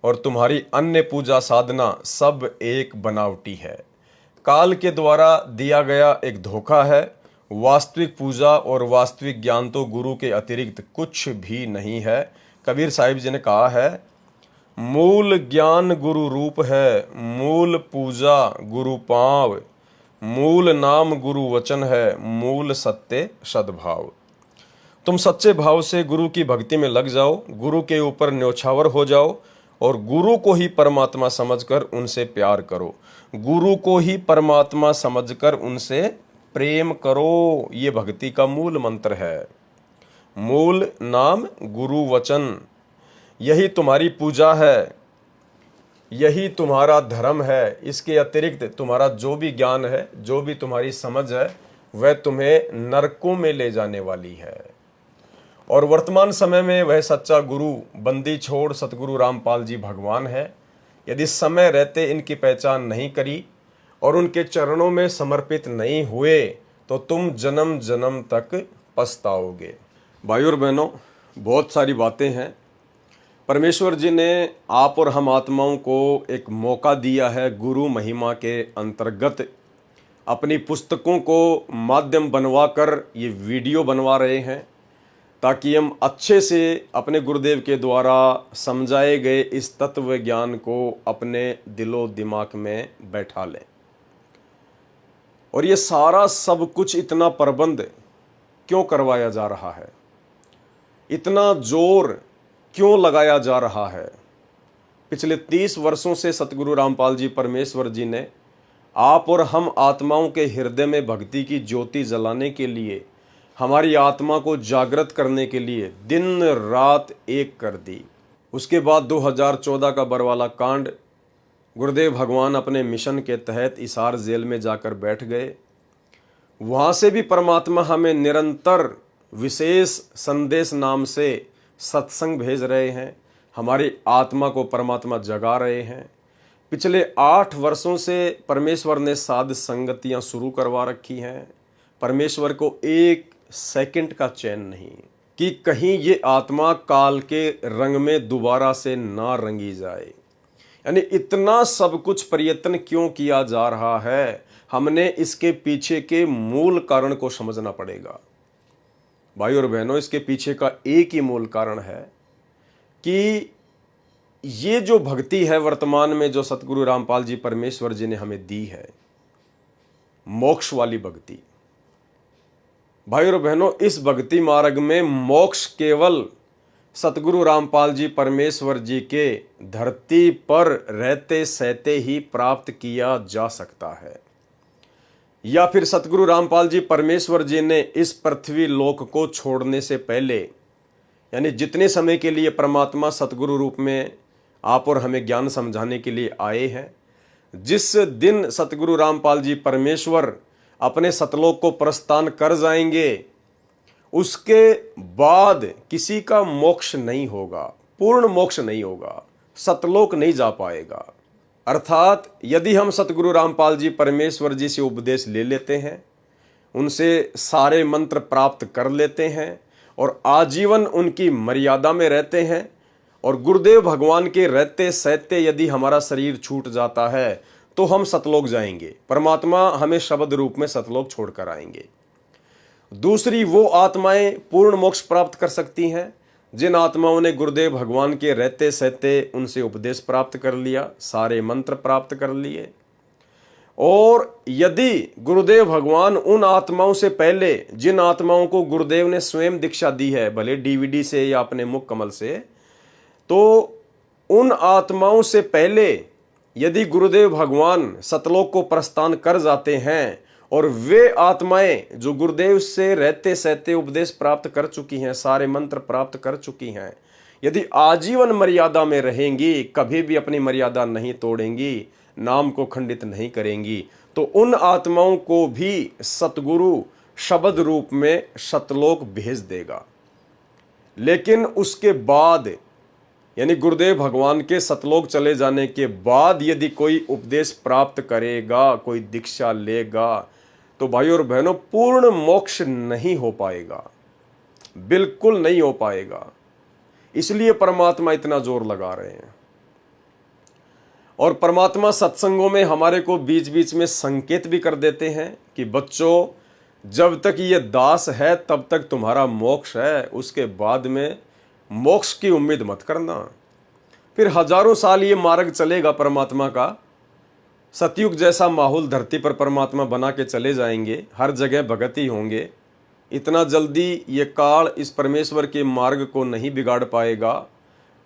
और तुम्हारी अन्य पूजा साधना सब एक बनावटी है, काल के द्वारा दिया गया एक धोखा है। वास्तविक पूजा और वास्तविक ज्ञान तो गुरु के अतिरिक्त कुछ भी नहीं है। कबीर साहिब जी ने कहा है, मूल ज्ञान गुरु रूप है, मूल पूजा गुरु पांव, मूल नाम गुरु वचन है, मूल सत्य सद्भाव। तुम सच्चे भाव से गुरु की भक्ति में लग जाओ, गुरु के ऊपर न्योछावर हो जाओ और गुरु को ही परमात्मा समझकर उनसे प्यार करो, गुरु को ही परमात्मा समझकर उनसे प्रेम करो। ये भक्ति का मूल मंत्र है। मूल नाम गुरु वचन, यही तुम्हारी पूजा है, यही तुम्हारा धर्म है। इसके अतिरिक्त तुम्हारा जो भी ज्ञान है, जो भी तुम्हारी समझ है, वह तुम्हें नरकों में ले जाने वाली है। और वर्तमान समय में वह सच्चा गुरु बंदी छोड़ सतगुरु रामपाल जी भगवान है। यदि समय रहते इनकी पहचान नहीं करी और उनके चरणों में समर्पित नहीं हुए, तो तुम जन्म जन्म तक पछताओगे। भाइयों और बहनों, बहुत सारी बातें हैं। परमेश्वर जी ने आप और हम आत्माओं को एक मौका दिया है, गुरु महिमा के अंतर्गत अपनी पुस्तकों को माध्यम बनवाकर ये वीडियो बनवा रहे हैं, ताकि हम अच्छे से अपने गुरुदेव के द्वारा समझाए गए इस तत्व ज्ञान को अपने दिलो दिमाग में बैठा लें। और ये सारा सब कुछ इतना प्रबंध क्यों करवाया जा रहा है, इतना जोर क्यों लगाया जा रहा है? पिछले 30 वर्षों से सतगुरु रामपाल जी परमेश्वर जी ने आप और हम आत्माओं के हृदय में भक्ति की ज्योति जलाने के लिए, हमारी आत्मा को जागृत करने के लिए दिन रात एक कर दी। उसके बाद 2014 का बरवाला कांड, गुरुदेव भगवान अपने मिशन के तहत हिसार जेल में जाकर बैठ गए। वहाँ से भी परमात्मा हमें निरंतर विशेष संदेश नाम से सत्संग भेज रहे हैं, हमारी आत्मा को परमात्मा जगा रहे हैं। पिछले 8 वर्षों से परमेश्वर ने साध संगतियाँ शुरू करवा रखी हैं। परमेश्वर को एक सेकंड का चैन नहीं कि कहीं ये आत्मा काल के रंग में दोबारा से ना रंगी जाए। यानी इतना सब कुछ प्रयत्न क्यों किया जा रहा है, हमने इसके पीछे के मूल कारण को समझना पड़ेगा। भाई और बहनों, इसके पीछे का एक ही मूल कारण है कि ये जो भक्ति है वर्तमान में, जो सतगुरु रामपाल जी परमेश्वर जी ने हमें दी है, मोक्ष वाली भक्ति। भाई और बहनों, इस भक्ति मार्ग में मोक्ष केवल सतगुरु रामपाल जी परमेश्वर जी के धरती पर रहते सहते ही प्राप्त किया जा सकता है, या फिर सतगुरु रामपाल जी परमेश्वर जी ने इस पृथ्वी लोक को छोड़ने से पहले, यानी जितने समय के लिए परमात्मा सतगुरु रूप में आप और हमें ज्ञान समझाने के लिए आए हैं, जिस दिन सतगुरु रामपाल जी परमेश्वर अपने सतलोक को प्रस्थान कर जाएंगे, उसके बाद किसी का मोक्ष नहीं होगा, पूर्ण मोक्ष नहीं होगा, सतलोक नहीं जा पाएगा। अर्थात यदि हम सतगुरु रामपाल जी परमेश्वर जी से उपदेश ले लेते हैं, उनसे सारे मंत्र प्राप्त कर लेते हैं और आजीवन उनकी मर्यादा में रहते हैं, और गुरुदेव भगवान के रहते सहते यदि हमारा शरीर छूट जाता है तो हम सतलोक जाएंगे, परमात्मा हमें शब्द रूप में सतलोक छोड़कर आएंगे। दूसरी वो आत्माएं पूर्ण मोक्ष प्राप्त कर सकती हैं जिन आत्माओं ने गुरुदेव भगवान के रहते सहते उनसे उपदेश प्राप्त कर लिया, सारे मंत्र प्राप्त कर लिए। और यदि गुरुदेव भगवान उन आत्माओं से पहले, जिन आत्माओं को गुरुदेव ने स्वयं दीक्षा दी है, भले डीवीडी से या अपने मुख कमल से, तो उन आत्माओं से पहले यदि गुरुदेव भगवान सतलोक को प्रस्थान कर जाते हैं और वे आत्माएं जो गुरुदेव से रहते सहते उपदेश प्राप्त कर चुकी हैं, सारे मंत्र प्राप्त कर चुकी हैं, यदि आजीवन मर्यादा में रहेंगी, कभी भी अपनी मर्यादा नहीं तोड़ेंगी, नाम को खंडित नहीं करेंगी, तो उन आत्माओं को भी सतगुरु शब्द रूप में सतलोक भेज देगा। लेकिन उसके बाद, यानी गुरुदेव भगवान के सतलोक चले जाने के बाद यदि कोई उपदेश प्राप्त करेगा, कोई दीक्षा लेगा, तो भाई और बहनों पूर्ण मोक्ष नहीं हो पाएगा, बिल्कुल नहीं हो पाएगा। इसलिए परमात्मा इतना जोर लगा रहे हैं। और परमात्मा सत्संगों में हमारे को बीच बीच में संकेत भी कर देते हैं कि बच्चों, जब तक ये दास है तब तक तुम्हारा मोक्ष है, उसके बाद में मोक्ष की उम्मीद मत करना। फिर हजारों साल ये मार्ग चलेगा परमात्मा का, सतयुग जैसा माहौल धरती पर परमात्मा बना के चले जाएंगे, हर जगह भगत ही होंगे। इतना जल्दी ये काल इस परमेश्वर के मार्ग को नहीं बिगाड़ पाएगा।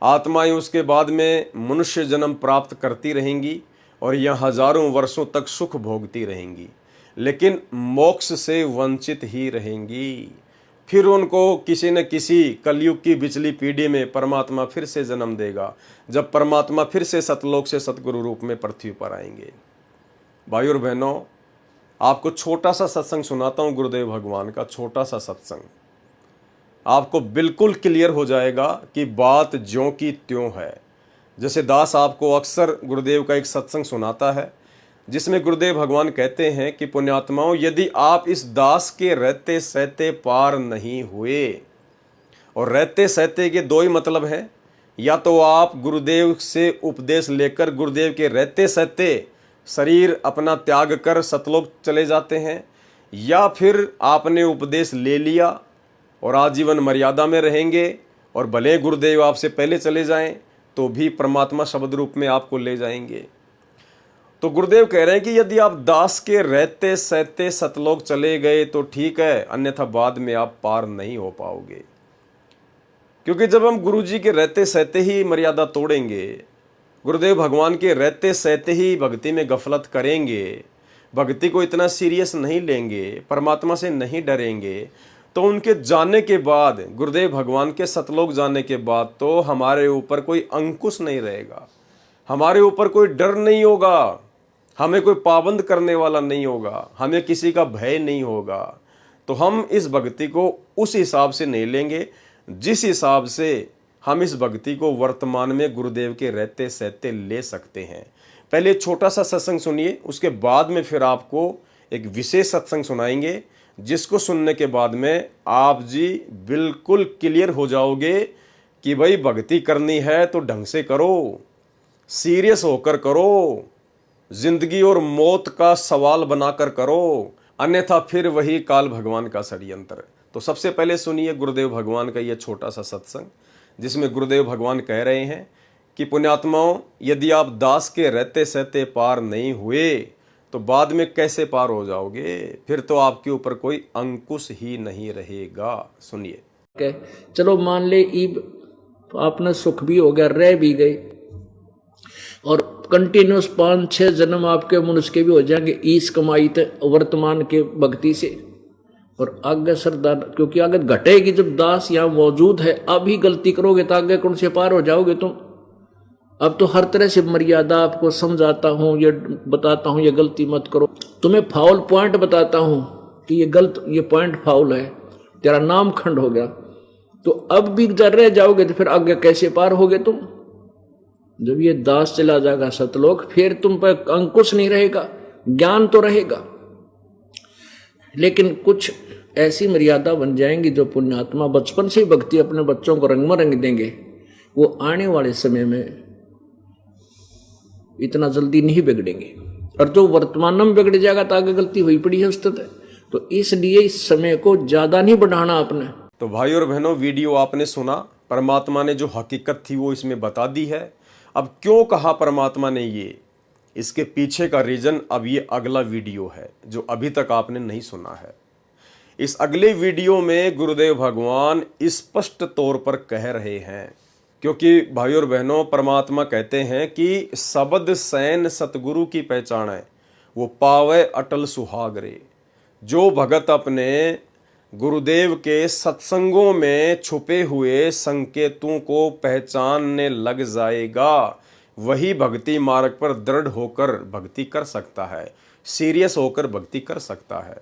आत्माएं उसके बाद में मनुष्य जन्म प्राप्त करती रहेंगी और यह हजारों वर्षों तक सुख भोगती रहेंगी, लेकिन मोक्ष से वंचित ही रहेंगी। फिर उनको किसी न किसी कलयुग की बिचली पीढ़ी में परमात्मा फिर से जन्म देगा, जब परमात्मा फिर से सतलोक से सतगुरु रूप में पृथ्वी पर आएंगे। भाई और बहनों, आपको छोटा सा सत्संग सुनाता हूँ, गुरुदेव भगवान का छोटा सा सत्संग, आपको बिल्कुल क्लियर हो जाएगा कि बात ज्यों की त्यों है। जैसे दास आपको अक्सर गुरुदेव का एक सत्संग सुनाता है, जिसमें गुरुदेव भगवान कहते हैं कि पुण्यात्माओं, यदि आप इस दास के रहते सहते पार नहीं हुए, और रहते सहते के दो ही मतलब हैं, या तो आप गुरुदेव से उपदेश लेकर गुरुदेव के रहते सहते शरीर अपना त्याग कर सतलोक चले जाते हैं, या फिर आपने उपदेश ले लिया और आजीवन मर्यादा में रहेंगे, और भले गुरुदेव आपसे पहले चले जाएं तो भी परमात्मा शब्द रूप में आपको ले जाएंगे। तो गुरुदेव कह रहे हैं कि यदि आप दास के रहते सहते सतलोक चले गए तो ठीक है, अन्यथा बाद में आप पार नहीं हो पाओगे। क्योंकि जब हम गुरु जी के रहते सहते ही मर्यादा तोड़ेंगे, गुरुदेव भगवान के रहते सहते ही भक्ति में गफलत करेंगे, भक्ति को इतना सीरियस नहीं लेंगे, परमात्मा से नहीं डरेंगे, तो उनके जाने के बाद, गुरुदेव भगवान के सतलोक जाने के बाद तो हमारे ऊपर कोई अंकुश नहीं रहेगा, हमारे ऊपर कोई डर नहीं होगा, हमें कोई पाबंद करने वाला नहीं होगा, हमें किसी का भय नहीं होगा। तो हम इस भक्ति को उस हिसाब से नहीं लेंगे जिस हिसाब से हम इस भक्ति को वर्तमान में गुरुदेव के रहते सहते ले सकते हैं। पहले छोटा सा सत्संग सुनिए, उसके बाद में फिर आपको एक विशेष सत्संग सुनाएंगे, जिसको सुनने के बाद में आप जी बिल्कुल क्लियर हो जाओगे कि भाई भक्ति करनी है तो ढंग से करो, सीरियस होकर करो, जिंदगी और मौत का सवाल बनाकर करो, अन्यथा फिर वही काल भगवान का षड्यंत्र। तो सबसे पहले सुनिए गुरुदेव भगवान का यह छोटा सा सत्संग, जिसमें गुरुदेव भगवान कह रहे हैं कि पुण्यात्माओं, यदि आप दास के रहते सहते पार नहीं हुए तो बाद में कैसे पार हो जाओगे, फिर तो आपके ऊपर कोई अंकुश ही नहीं रहेगा। सुनिए। चलो मान ले इब तो आपने सुख भी हो गया, रह भी गए, और कंटिन्यूस 5-6 जन्म आपके मनुष्य के भी हो जाएंगे इस कमाई थे वर्तमान के भक्ति से। और आगे श्रद्धा, क्योंकि आगे घटेगी जब दास यहाँ मौजूद है। अभी गलती करोगे तो आगे कौन से पार हो जाओगे तुम। अब तो हर तरह से मर्यादा आपको समझाता हूँ, ये बताता हूँ ये गलती मत करो, तुम्हें फाउल पॉइंट बताता हूँ कि ये गलत, ये पॉइंट फाउल है, तेरा नाम खंड हो गया। तो अब भी जब रह जाओगे तो फिर आगे कैसे पार होगे तुम। जब ये दास चला जाएगा सतलोक, फिर तुम पर अंकुश नहीं रहेगा, ज्ञान तो रहेगा, लेकिन कुछ ऐसी मर्यादा बन जाएंगी जो पुण्यात्मा बचपन से ही भक्ति अपने बच्चों को रंग में रंग देंगे, वो आने वाले समय में इतना जल्दी नहीं बिगड़ेंगे। और जो वर्तमान में बिगड़ जाएगा तो आगे गलती हुई पड़ी है उस तक। तो इसलिए इस समय को ज्यादा नहीं बढ़ाना आपने। तो भाई और बहनों, वीडियो आपने सुना, परमात्मा ने जो हकीकत थी वो इसमें बता दी है। अब क्यों कहा परमात्मा ने ये, इसके पीछे का रीजन अब ये अगला वीडियो है जो अभी तक आपने नहीं सुना है। इस अगले वीडियो में गुरुदेव भगवान स्पष्ट तौर पर कह रहे हैं, क्योंकि भाई और बहनों, परमात्मा कहते हैं कि शब्द सैन सतगुरु की पहचान है, वो पावे अटल सुहागरे। जो भगत अपने गुरुदेव के सत्संगों में छुपे हुए संकेतों को पहचानने लग जाएगा, वही भक्ति मार्ग पर दृढ़ होकर भक्ति कर सकता है, सीरियस होकर भक्ति कर सकता है।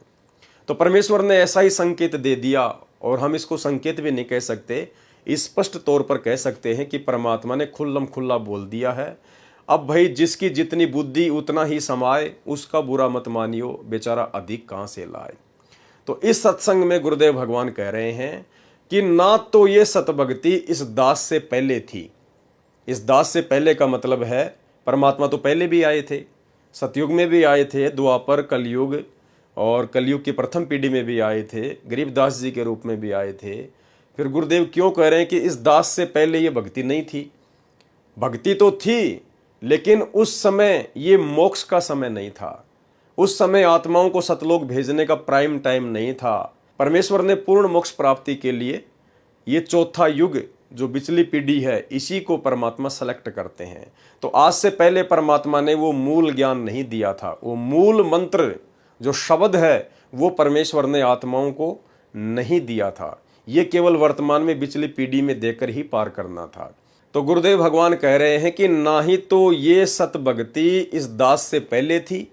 तो परमेश्वर ने ऐसा ही संकेत दे दिया, और हम इसको संकेत भी नहीं कह सकते, स्पष्ट तौर पर कह सकते हैं कि परमात्मा ने खुल्लम खुल्ला बोल दिया है। अब भाई जिसकी जितनी बुद्धि उतना ही समाए, उसका बुरा मत मानियो, बेचारा अधिक कहाँ से लाए। तो इस सत्संग में गुरुदेव भगवान कह रहे हैं कि ना तो ये सतभक्ति इस दास से पहले थी। इस दास से पहले का मतलब है परमात्मा तो पहले भी आए थे, सतयुग में भी आए थे, द्वापर, कलयुग और कलयुग की प्रथम पीढ़ी में भी आए थे, गरीबदास जी के रूप में भी आए थे। फिर गुरुदेव क्यों कह रहे हैं कि इस दास से पहले ये भक्ति नहीं थी। भक्ति तो थी, लेकिन उस समय ये मोक्ष का समय नहीं था। उस समय आत्माओं को सतलोक भेजने का प्राइम टाइम नहीं था। परमेश्वर ने पूर्ण मोक्ष प्राप्ति के लिए ये चौथा युग जो पिछली पीढ़ी है, इसी को परमात्मा सेलेक्ट करते हैं। तो आज से पहले परमात्मा ने वो मूल ज्ञान नहीं दिया था, वो मूल मंत्र जो शब्द है वो परमेश्वर ने आत्माओं को नहीं दिया था। ये केवल वर्तमान में पिछली पीढ़ी में देकर ही पार करना था। तो गुरुदेव भगवान कह रहे हैं कि ना ही तो ये सत भक्ति इस दास से पहले थी,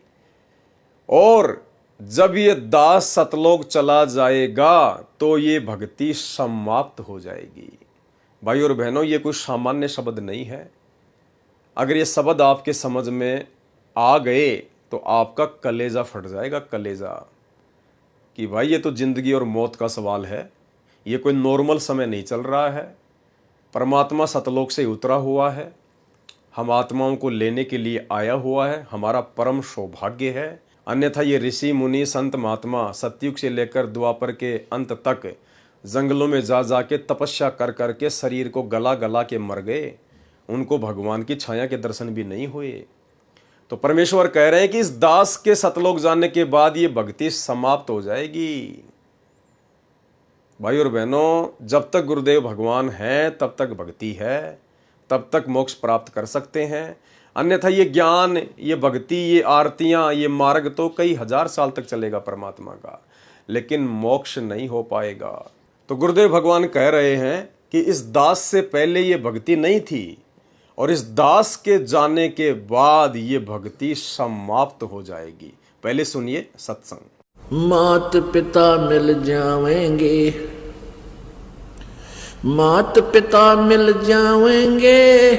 और जब ये दास सतलोक चला जाएगा तो ये भक्ति समाप्त हो जाएगी। भाई और बहनों, ये कोई सामान्य शब्द नहीं है। अगर ये शब्द आपके समझ में आ गए तो आपका कलेजा फट जाएगा, कलेजा, कि भाई ये तो जिंदगी और मौत का सवाल है, ये कोई नॉर्मल समय नहीं चल रहा है। परमात्मा सतलोक से उतरा हुआ है, हम आत्माओं को लेने के लिए आया हुआ है, हमारा परम सौभाग्य है। अन्यथा ये ऋषि मुनि संत महात्मा सतयुग से लेकर द्वापर के अंत तक जंगलों में जा जाके तपस्या कर करके शरीर को गला गला के मर गए, उनको भगवान की छाया के दर्शन भी नहीं हुए। तो परमेश्वर कह रहे हैं कि इस दास के सतलोक जाने के बाद ये भक्ति समाप्त हो जाएगी। भाई और बहनों, जब तक गुरुदेव भगवान हैं तब तक भक्ति है, तब तक मोक्ष प्राप्त कर सकते हैं। अन्यथा ये ज्ञान, ये भक्ति, ये आरतियां, ये मार्ग तो कई हजार साल तक चलेगा परमात्मा का, लेकिन मोक्ष नहीं हो पाएगा। तो गुरुदेव भगवान कह रहे हैं कि इस दास से पहले ये भक्ति नहीं थी, और इस दास के जाने के बाद ये भक्ति समाप्त हो जाएगी। पहले सुनिए सत्संग। मात पिता मिल जावेंगे, मात पिता मिल जावेंगे,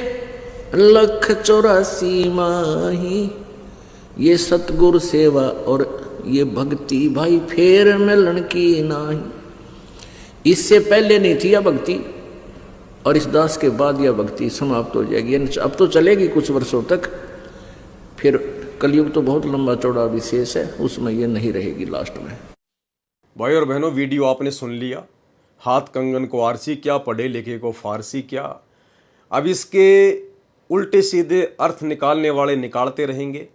184 माही, ये सतगुरु सेवा और ये भक्ति भाई फेर मिलन की नाही। इससे पहले नहीं थी यह भक्ति, और इस दास के बाद यह भक्ति समाप्त हो जाएगी। अब तो चलेगी कुछ वर्षों तक, फिर कलयुग तो बहुत लंबा चौड़ा विशेष है, उसमें ये नहीं रहेगी लास्ट में। भाई और बहनों, वीडियो आपने सुन लिया। हाथ कंगन को आरसी क्या, पढ़े लिखे को फारसी क्या। अब इसके उल्टे सीधे अर्थ निकालने वाले निकालते रहेंगे।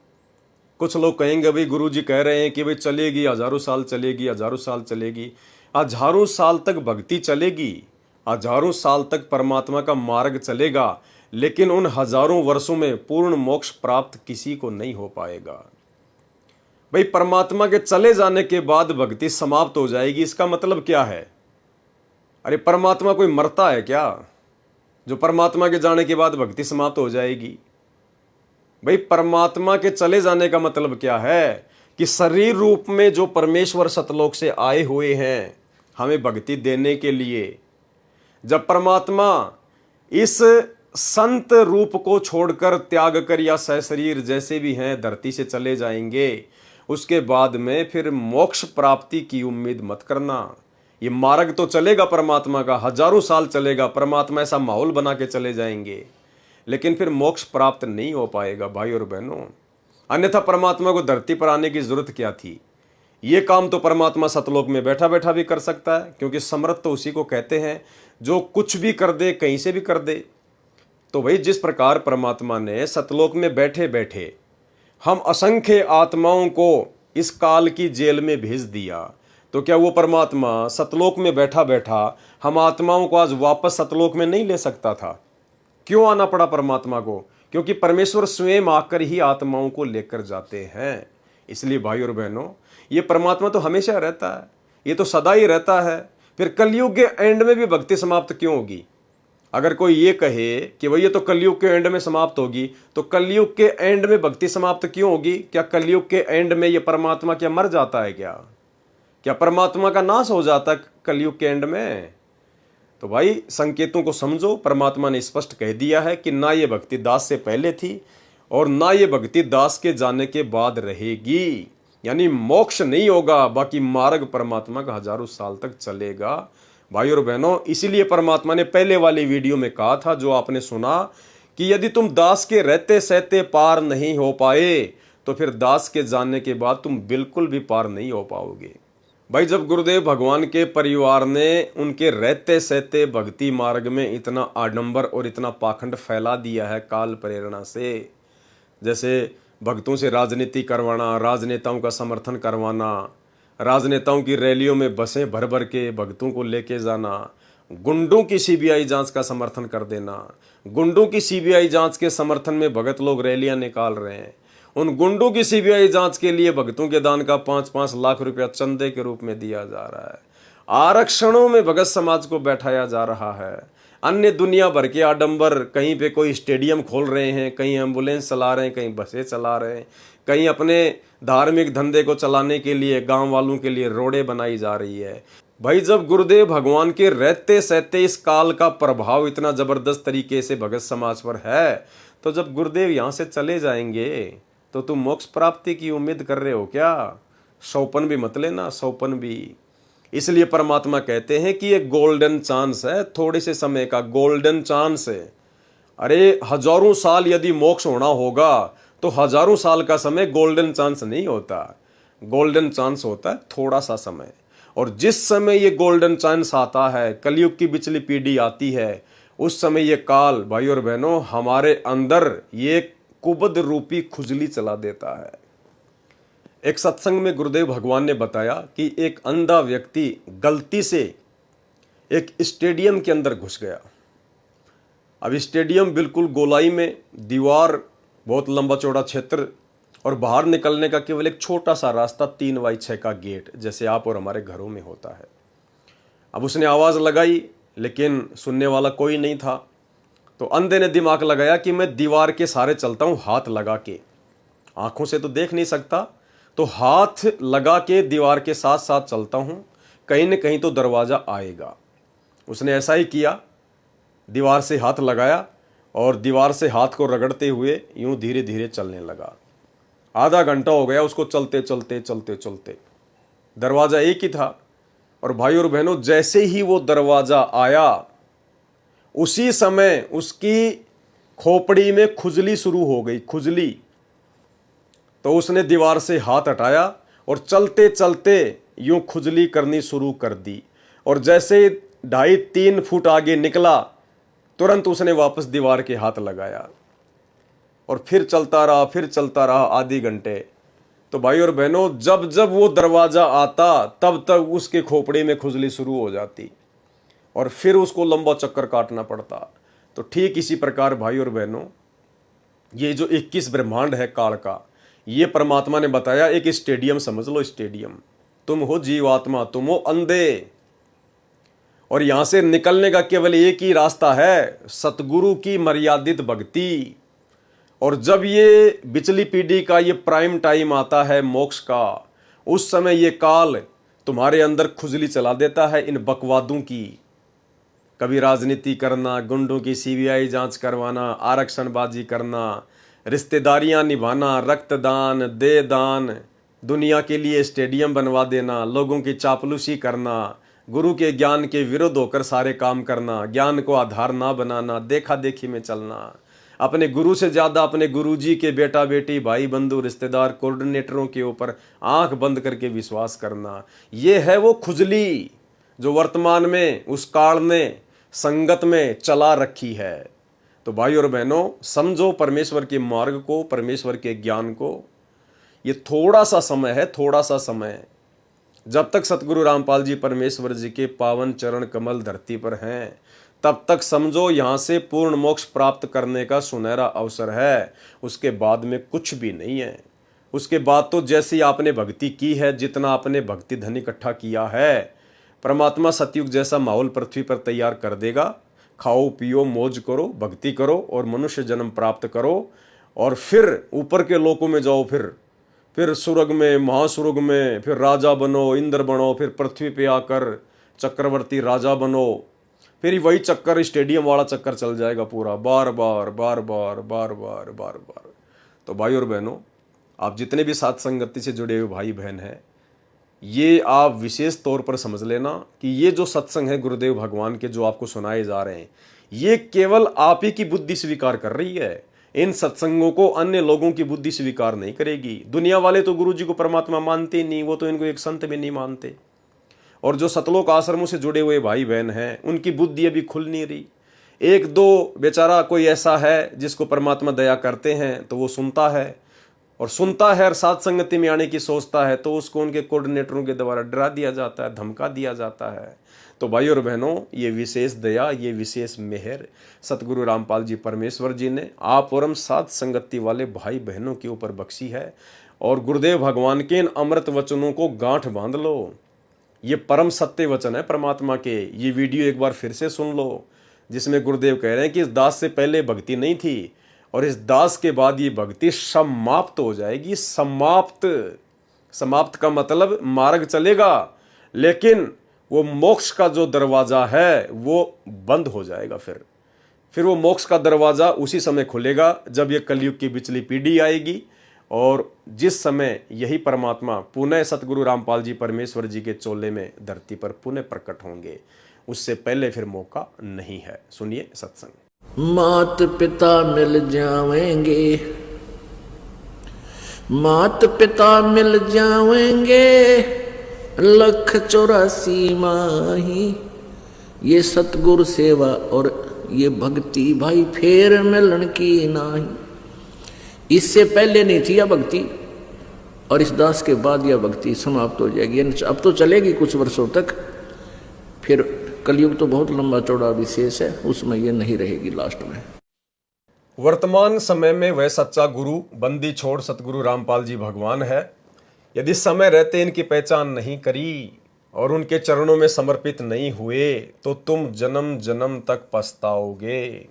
कुछ लोग कहेंगे भाई गुरुजी कह रहे हैं कि भाई चलेगी, हजारों साल चलेगी, हजारों साल चलेगी। हजारों साल तक भक्ति चलेगी, हजारों साल तक परमात्मा का मार्ग चलेगा, लेकिन उन हजारों वर्षों में पूर्ण मोक्ष प्राप्त किसी को नहीं हो पाएगा। भाई परमात्मा के चले जाने के बाद भक्ति समाप्त हो जाएगी, इसका मतलब क्या है? अरे परमात्मा कोई मरता है क्या जो परमात्मा के जाने के बाद भक्ति समाप्त हो जाएगी? भाई परमात्मा के चले जाने का मतलब क्या है कि शरीर रूप में जो परमेश्वर सतलोक से आए हुए हैं हमें भक्ति देने के लिए, जब परमात्मा इस संत रूप को छोड़कर त्याग कर या सशरीर जैसे भी हैं धरती से चले जाएंगे, उसके बाद में फिर मोक्ष प्राप्ति की उम्मीद मत करना। ये मार्ग तो चलेगा परमात्मा का, हजारों साल चलेगा, परमात्मा ऐसा माहौल बना के चले जाएंगे, लेकिन फिर मोक्ष प्राप्त नहीं हो पाएगा भाई और बहनों। अन्यथा परमात्मा को धरती पर आने की जरूरत क्या थी? ये काम तो परमात्मा सतलोक में बैठा बैठा भी कर सकता है, क्योंकि समर्थ तो उसी को कहते हैं जो कुछ भी कर दे, कहीं से भी कर दे। तो भाई जिस प्रकार परमात्मा ने सतलोक में बैठे बैठे हम असंख्य आत्माओं को इस काल की जेल में भेज दिया, तो क्या वो परमात्मा सतलोक में बैठा बैठा हम आत्माओं को आज वापस सतलोक में नहीं ले सकता था? क्यों आना पड़ा परमात्मा को? क्योंकि परमेश्वर स्वयं आकर ही आत्माओं को लेकर जाते हैं। इसलिए भाई और बहनों, ये परमात्मा तो हमेशा रहता है, ये तो सदा ही रहता है। फिर कलयुग के एंड में भी भक्ति समाप्त क्यों होगी? अगर कोई ये कहे कि भाई ये तो कलयुग के एंड में समाप्त होगी, तो कलयुग के एंड में भक्ति समाप्त क्यों होगी? क्या कलयुग के एंड में ये परमात्मा क्या मर जाता है क्या? क्या परमात्मा का नाश हो जाता है कलयुग के एंड में? तो भाई संकेतों को समझो। परमात्मा ने स्पष्ट कह दिया है कि ना ये भक्ति दास से पहले थी और ना ये भक्ति दास के जाने के बाद रहेगी। यानी मोक्ष नहीं होगा, बाकी मार्ग परमात्मा का हजारों साल तक चलेगा भाई और बहनों। इसीलिए परमात्मा ने पहले वाली वीडियो में कहा था, जो आपने सुना, कि यदि तुम दास के रहते सहते पार नहीं हो पाए तो फिर दास के जाने के बाद तुम बिल्कुल भी पार नहीं हो पाओगे। भाई जब गुरुदेव भगवान के परिवार ने उनके रहते सहते भक्ति मार्ग में इतना आडंबर और इतना पाखंड फैला दिया है काल प्रेरणा से, जैसे भक्तों से राजनीति करवाना, राजनेताओं का समर्थन करवाना, राजनेताओं की रैलियों में बसें भर भर के भक्तों को लेके जाना, गुंडों की सीबीआई जांच का समर्थन कर देना, गुंडों की सीबीआई जांच के समर्थन में भगत लोग रैलियां निकाल रहे हैं, उन गुंडों की सीबीआई जांच के लिए भक्तों के दान का 5-5 लाख रुपया चंदे के रूप में दिया जा रहा है, आरक्षणों में भगत समाज को बैठाया जा रहा है, अन्य दुनिया भर के आडंबर, कहीं पे कोई स्टेडियम खोल रहे हैं, कहीं एम्बुलेंस चला रहे हैं, कहीं बसें चला रहे हैं, कहीं अपने धार्मिक धंधे को चलाने के लिए गांव वालों के लिए रोडें बनाई जा रही है। भाई जब गुरुदेव भगवान के रहते सहते इस काल का प्रभाव इतना जबरदस्त तरीके से भगत समाज पर है, तो जब गुरुदेव यहाँ से चले जाएंगे तो तुम मोक्ष प्राप्ति की उम्मीद कर रहे हो क्या? सौपन भी मत लेना, सौपन भी। इसलिए परमात्मा कहते हैं कि ये गोल्डन चांस है, थोड़े से समय का गोल्डन चांस है। अरे हजारों साल यदि मोक्ष होना होगा तो हजारों साल का समय गोल्डन चांस नहीं होता। गोल्डन चांस होता है थोड़ा सा समय, और जिस समय ये गोल्डन चांस आता है, कलयुग की पिछली पीढ़ी आती है, उस समय ये काल भाई और बहनों हमारे अंदर ये कुबद रूपी खुजली चला देता है। एक सत्संग में गुरुदेव भगवान ने बताया कि एक अंधा व्यक्ति गलती से एक स्टेडियम के अंदर घुस गया। अब स्टेडियम बिल्कुल गोलाई में, दीवार, बहुत लंबा चौड़ा क्षेत्र, और बाहर निकलने का केवल एक छोटा सा रास्ता, 3x6 का गेट, जैसे आप और हमारे घरों में होता है। अब उसने आवाज़ लगाई, लेकिन सुनने वाला कोई नहीं था। तो अंधे ने दिमाग लगाया कि मैं दीवार के सहारे चलता हूँ, हाथ लगा के, आंखों से तो देख नहीं सकता, तो हाथ लगा के दीवार के साथ साथ चलता हूँ, कहीं न कहीं तो दरवाज़ा आएगा। उसने ऐसा ही किया, दीवार से हाथ लगाया और दीवार से हाथ को रगड़ते हुए यूं धीरे धीरे चलने लगा। आधा घंटा हो गया उसको चलते चलते चलते चलते। दरवाज़ा एक ही था, और भाई और बहनों जैसे ही वो दरवाज़ा आया, उसी समय उसकी खोपड़ी में खुजली शुरू हो गई, खुजली। तो उसने दीवार से हाथ हटाया और चलते चलते यूं खुजली करनी शुरू कर दी, और जैसे 2.5-3 फुट आगे निकला, तुरंत उसने वापस दीवार के हाथ लगाया और फिर चलता रहा, फिर चलता रहा आधे घंटे। तो भाई और बहनों जब जब वो दरवाज़ा आता तब तक उसके खोपड़े में खुजली शुरू हो जाती। और फिर उसको लंबा चक्कर काटना पड़ता। तो ठीक इसी प्रकार भाई और बहनों, ये जो 21 ब्रह्मांड है काल का, ये परमात्मा ने बताया एक स्टेडियम समझ लो, स्टेडियम। तुम हो जीवात्मा, तुम हो अंधे, और यहां से निकलने का केवल एक ही रास्ता है, सतगुरु की मर्यादित भक्ति। और जब ये बिचली पीढ़ी का ये प्राइम टाइम आता है मोक्ष का, उस समय ये काल तुम्हारे अंदर खुजली चला देता है इन बकवादों की। कभी राजनीति करना, गुंडों की सीबीआई जांच करवाना, आरक्षणबाजी करना, रिश्तेदारियां निभाना, रक्तदान, दे दान, दुनिया के लिए स्टेडियम बनवा देना, लोगों की चापलूसी करना, गुरु के ज्ञान के विरुद्ध होकर सारे काम करना, ज्ञान को आधार ना बनाना, देखा देखी में चलना, अपने गुरु से ज्यादा अपने गुरुजी के बेटा बेटी भाई बंधु रिश्तेदार कोऑर्डिनेटरों के ऊपर आंख बंद करके विश्वास करना, ये है वो खुजली जो वर्तमान में उस काल ने संगत में चला रखी है। तो भाई और बहनों, समझो परमेश्वर के मार्ग को, परमेश्वर के ज्ञान को। ये थोड़ा सा समय है, थोड़ा सा समय। जब तक सतगुरु रामपाल जी परमेश्वर जी के पावन चरण कमल धरती पर हैं, तब तक समझो यहां से पूर्ण मोक्ष प्राप्त करने का सुनहरा अवसर है। उसके बाद में कुछ भी नहीं है। उसके बाद तो जैसी आपने भक्ति की है, जितना आपने भक्ति धन इकट्ठा किया है, परमात्मा सतयुग जैसा माहौल पृथ्वी पर तैयार कर देगा। खाओ पियो मौज करो, भक्ति करो और मनुष्य जन्म प्राप्त करो, और फिर ऊपर के लोकों में जाओ, फिर सुरग में, महासुरग में, फिर राजा बनो, इंद्र बनो, फिर पृथ्वी पे आकर चक्रवर्ती राजा बनो। फिर वही चक्कर, स्टेडियम वाला चक्कर चल जाएगा पूरा, बार बार बार बार बार बार बार बार। तो भाई और बहनों, आप जितने भी साथ संगति से जुड़े हुए भाई बहन हैं, ये आप विशेष तौर पर समझ लेना कि ये जो सत्संग है गुरुदेव भगवान के जो आपको सुनाए जा रहे हैं, ये केवल आप ही की बुद्धि स्वीकार कर रही है। इन सत्संगों को अन्य लोगों की बुद्धि स्वीकार नहीं करेगी। दुनिया वाले तो गुरु जी को परमात्मा मानते ही नहीं, वो तो इनको एक संत भी नहीं मानते। और जो सतलोक आश्रमों से जुड़े हुए भाई बहन हैं, उनकी बुद्धि अभी खुल नहीं रही। एक दो बेचारा कोई ऐसा है जिसको परमात्मा दया करते हैं तो वो सुनता है, और साथ संगति में आने की सोचता है तो उसको उनके कोऑर्डिनेटरों के द्वारा डरा दिया जाता है, धमका दिया जाता है। तो भाई और बहनों, ये विशेष दया, ये विशेष मेहर सतगुरु रामपाल जी परमेश्वर जी ने आप और हम साथ संगति वाले भाई बहनों के ऊपर बख्शी है। और गुरुदेव भगवान के इन अमृत वचनों को गांठ बांध लो। ये परम सत्य वचन है परमात्मा के। ये वीडियो एक बार फिर से सुन लो, जिसमें गुरुदेव कह रहे हैं कि इस दास से पहले भक्ति नहीं थी और इस दास के बाद ये भक्ति समाप्त हो जाएगी। समाप्त का मतलब मार्ग चलेगा, लेकिन वो मोक्ष का जो दरवाजा है वो बंद हो जाएगा। फिर वो मोक्ष का दरवाजा उसी समय खुलेगा जब ये कलयुग की बिचली पीढ़ी आएगी, और जिस समय यही परमात्मा पुनः सतगुरु रामपाल जी परमेश्वर जी के चोले में धरती पर पुनः प्रकट होंगे। उससे पहले फिर मौका नहीं है। सुनिए सत्संग। मात पिता मिल जाएंगे, मात पिता मिल जाएंगे, 184 माही, ये सतगुरु सेवा और ये भक्ति भाई फेर मिलन की नाही। इससे पहले नहीं थी यह भक्ति, और इस दास के बाद यह भक्ति समाप्त हो जाएगी। अब तो चलेगी कुछ वर्षों तक, फिर कलयुग तो बहुत लंबा चौड़ा विशेष है, उसमें ये नहीं रहेगी लास्ट में। वर्तमान समय में वह सच्चा गुरु बंदी छोड़ सतगुरु रामपाल जी भगवान है। यदि समय रहते इनकी पहचान नहीं करी और उनके चरणों में समर्पित नहीं हुए तो तुम जन्म जन्म तक पछताओगे।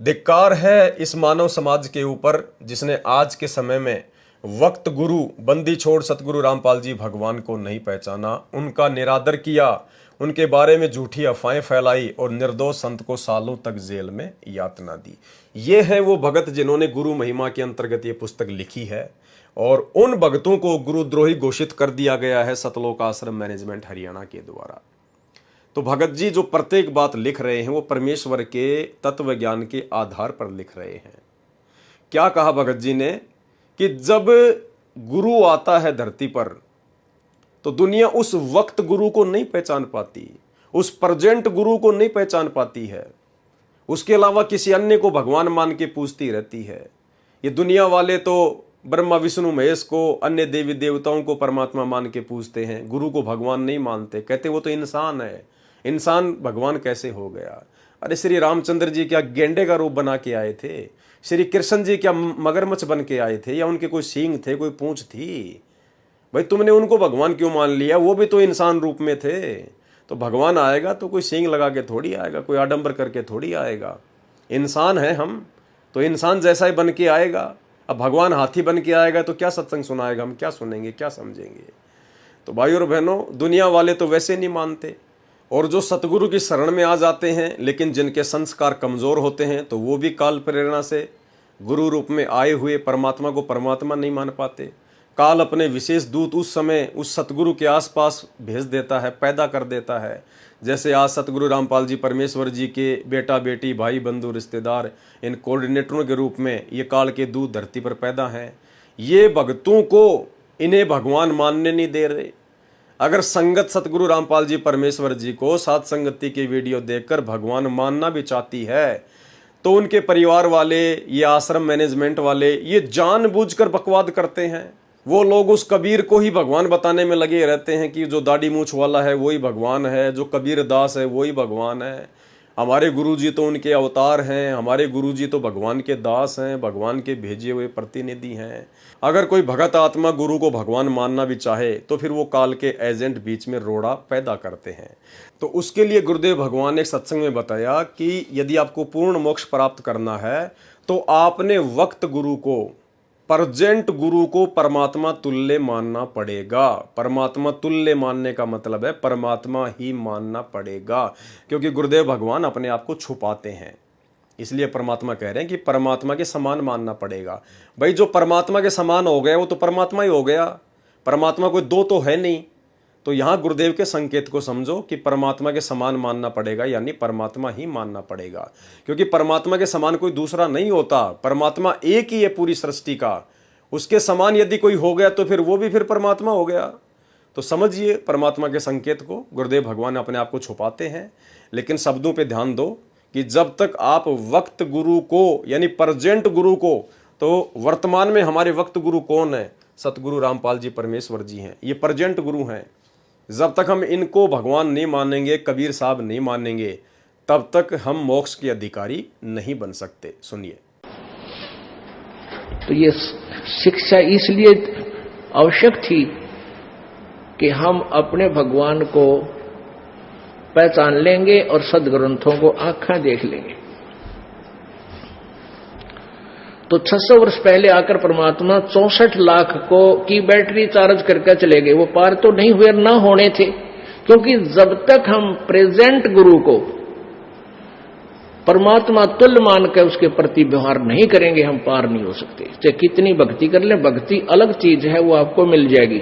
धिक्कार है इस मानव समाज के ऊपर जिसने आज के समय में वक्त गुरु बंदी छोड़ सतगुरु रामपाल जी भगवान को नहीं पहचाना, उनका निरादर किया, उनके बारे में झूठी अफवाहें फैलाई और निर्दोष संत को सालों तक जेल में यातना दी। ये हैं वो भगत जिन्होंने गुरु महिमा के अंतर्गत ये पुस्तक लिखी है, और उन भगतों को गुरुद्रोही घोषित कर दिया गया है सतलोक आश्रम मैनेजमेंट हरियाणा के द्वारा। तो भगत जी जो प्रत्येक बात लिख रहे हैं वो परमेश्वर के तत्व ज्ञान के आधार पर लिख रहे हैं। क्या कहा भगत जी ने कि जब गुरु आता है धरती पर तो दुनिया उस वक्त गुरु को नहीं पहचान पाती, उस प्रेजेंट गुरु को नहीं पहचान पाती है, उसके अलावा किसी अन्य को भगवान मान के पूजती रहती है। ये दुनिया वाले तो ब्रह्मा विष्णु महेश को, अन्य देवी देवताओं को परमात्मा मान के पूजते हैं, गुरु को भगवान नहीं मानते, कहते वो तो इंसान है, इंसान भगवान कैसे हो गया? अरे श्री रामचंद्र जी क्या गेंडे का रूप बना के आए थे? श्री कृष्ण जी क्या मगरमच्छ बन के आए थे? या उनके कोई सींग थे, कोई पूंछ थी? भाई तुमने उनको भगवान क्यों मान लिया? वो भी तो इंसान रूप में थे। तो भगवान आएगा तो कोई सींग लगा के थोड़ी आएगा, कोई आडंबर करके थोड़ी आएगा। इंसान है हम, तो इंसान जैसा ही बन के आएगा। अब भगवान हाथी बन के आएगा तो क्या सत्संग सुनाएगा? हम क्या सुनेंगे, क्या समझेंगे? तो भाई और बहनों, दुनिया वाले तो वैसे नहीं मानते, और जो सतगुरु की शरण में आ जाते हैं लेकिन जिनके संस्कार कमज़ोर होते हैं तो वो भी काल प्रेरणा से गुरु रूप में आए हुए परमात्मा को परमात्मा नहीं मान पाते। काल अपने विशेष दूत उस समय उस सतगुरु के आसपास भेज देता है, पैदा कर देता है। जैसे आज सतगुरु रामपाल जी परमेश्वर जी के बेटा बेटी भाई बंधु रिश्तेदार इन कोऑर्डिनेटरों के रूप में ये काल के दूत धरती पर पैदा हैं। ये भक्तों को इन्हें भगवान मानने नहीं दे रहे। अगर संगत सतगुरु रामपाल जी परमेश्वर जी को सात संगति की वीडियो देखकर भगवान मानना भी चाहती है तो उनके परिवार वाले, ये आश्रम मैनेजमेंट वाले, ये जानबूझकर बकवाद करते हैं। वो लोग उस कबीर को ही भगवान बताने में लगे रहते हैं कि जो दाढ़ी मूछ वाला है वही भगवान है, जो कबीर दास है वही भगवान है, हमारे गुरुजी तो उनके अवतार हैं, हमारे गुरुजी तो भगवान के दास हैं, भगवान के भेजे हुए प्रतिनिधि हैं। अगर कोई भगत आत्मा गुरु को भगवान मानना भी चाहे तो फिर वो काल के एजेंट बीच में रोड़ा पैदा करते हैं। तो उसके लिए गुरुदेव भगवान ने एक सत्संग में बताया कि यदि आपको पूर्ण मोक्ष प्राप्त करना है तो आपने वक्त गुरु को, प्रजेंट गुरु को परमात्मा तुल्य मानना पड़ेगा। परमात्मा तुल्य मानने का मतलब है परमात्मा ही मानना पड़ेगा, क्योंकि गुरुदेव भगवान अपने आप को छुपाते हैं, इसलिए परमात्मा कह रहे हैं कि परमात्मा के समान मानना पड़ेगा। भाई जो परमात्मा के समान हो गया वो तो परमात्मा ही हो गया, परमात्मा कोई दो तो है नहीं। तो यहाँ गुरुदेव के संकेत को समझो कि परमात्मा के समान मानना पड़ेगा, यानी परमात्मा ही मानना पड़ेगा, क्योंकि परमात्मा के समान कोई दूसरा नहीं होता। परमात्मा एक ही है पूरी सृष्टि का, उसके समान यदि कोई हो गया तो फिर वो भी फिर परमात्मा हो गया। तो समझिए परमात्मा के संकेत को गुरुदेव भगवान अपने आप को छुपाते हैं, लेकिन शब्दों पे ध्यान दो कि जब तक आप वक्त गुरु को यानी प्रजेंट गुरु को, तो वर्तमान में हमारे वक्त गुरु कौन है? सतगुरु रामपाल जी परमेश्वर जी हैं, ये प्रजेंट गुरु हैं। जब तक हम इनको भगवान नहीं मानेंगे, कबीर साहब नहीं मानेंगे, तब तक हम मोक्ष के अधिकारी नहीं बन सकते। सुनिए। तो ये शिक्षा इसलिए आवश्यक थी कि हम अपने भगवान को पहचान लेंगे और सदग्रंथों को आंखें देख लेंगे। तो 600 वर्ष पहले आकर परमात्मा 64 लाख को की बैटरी चार्ज करके चले गए। वो पार तो नहीं हुए, ना होने थे, क्योंकि जब तक हम प्रेजेंट गुरु को परमात्मा तुल्य मान कर उसके प्रति व्यवहार नहीं करेंगे, हम पार नहीं हो सकते। चाहे कितनी भक्ति कर ले, भक्ति अलग चीज है, वो आपको मिल जाएगी,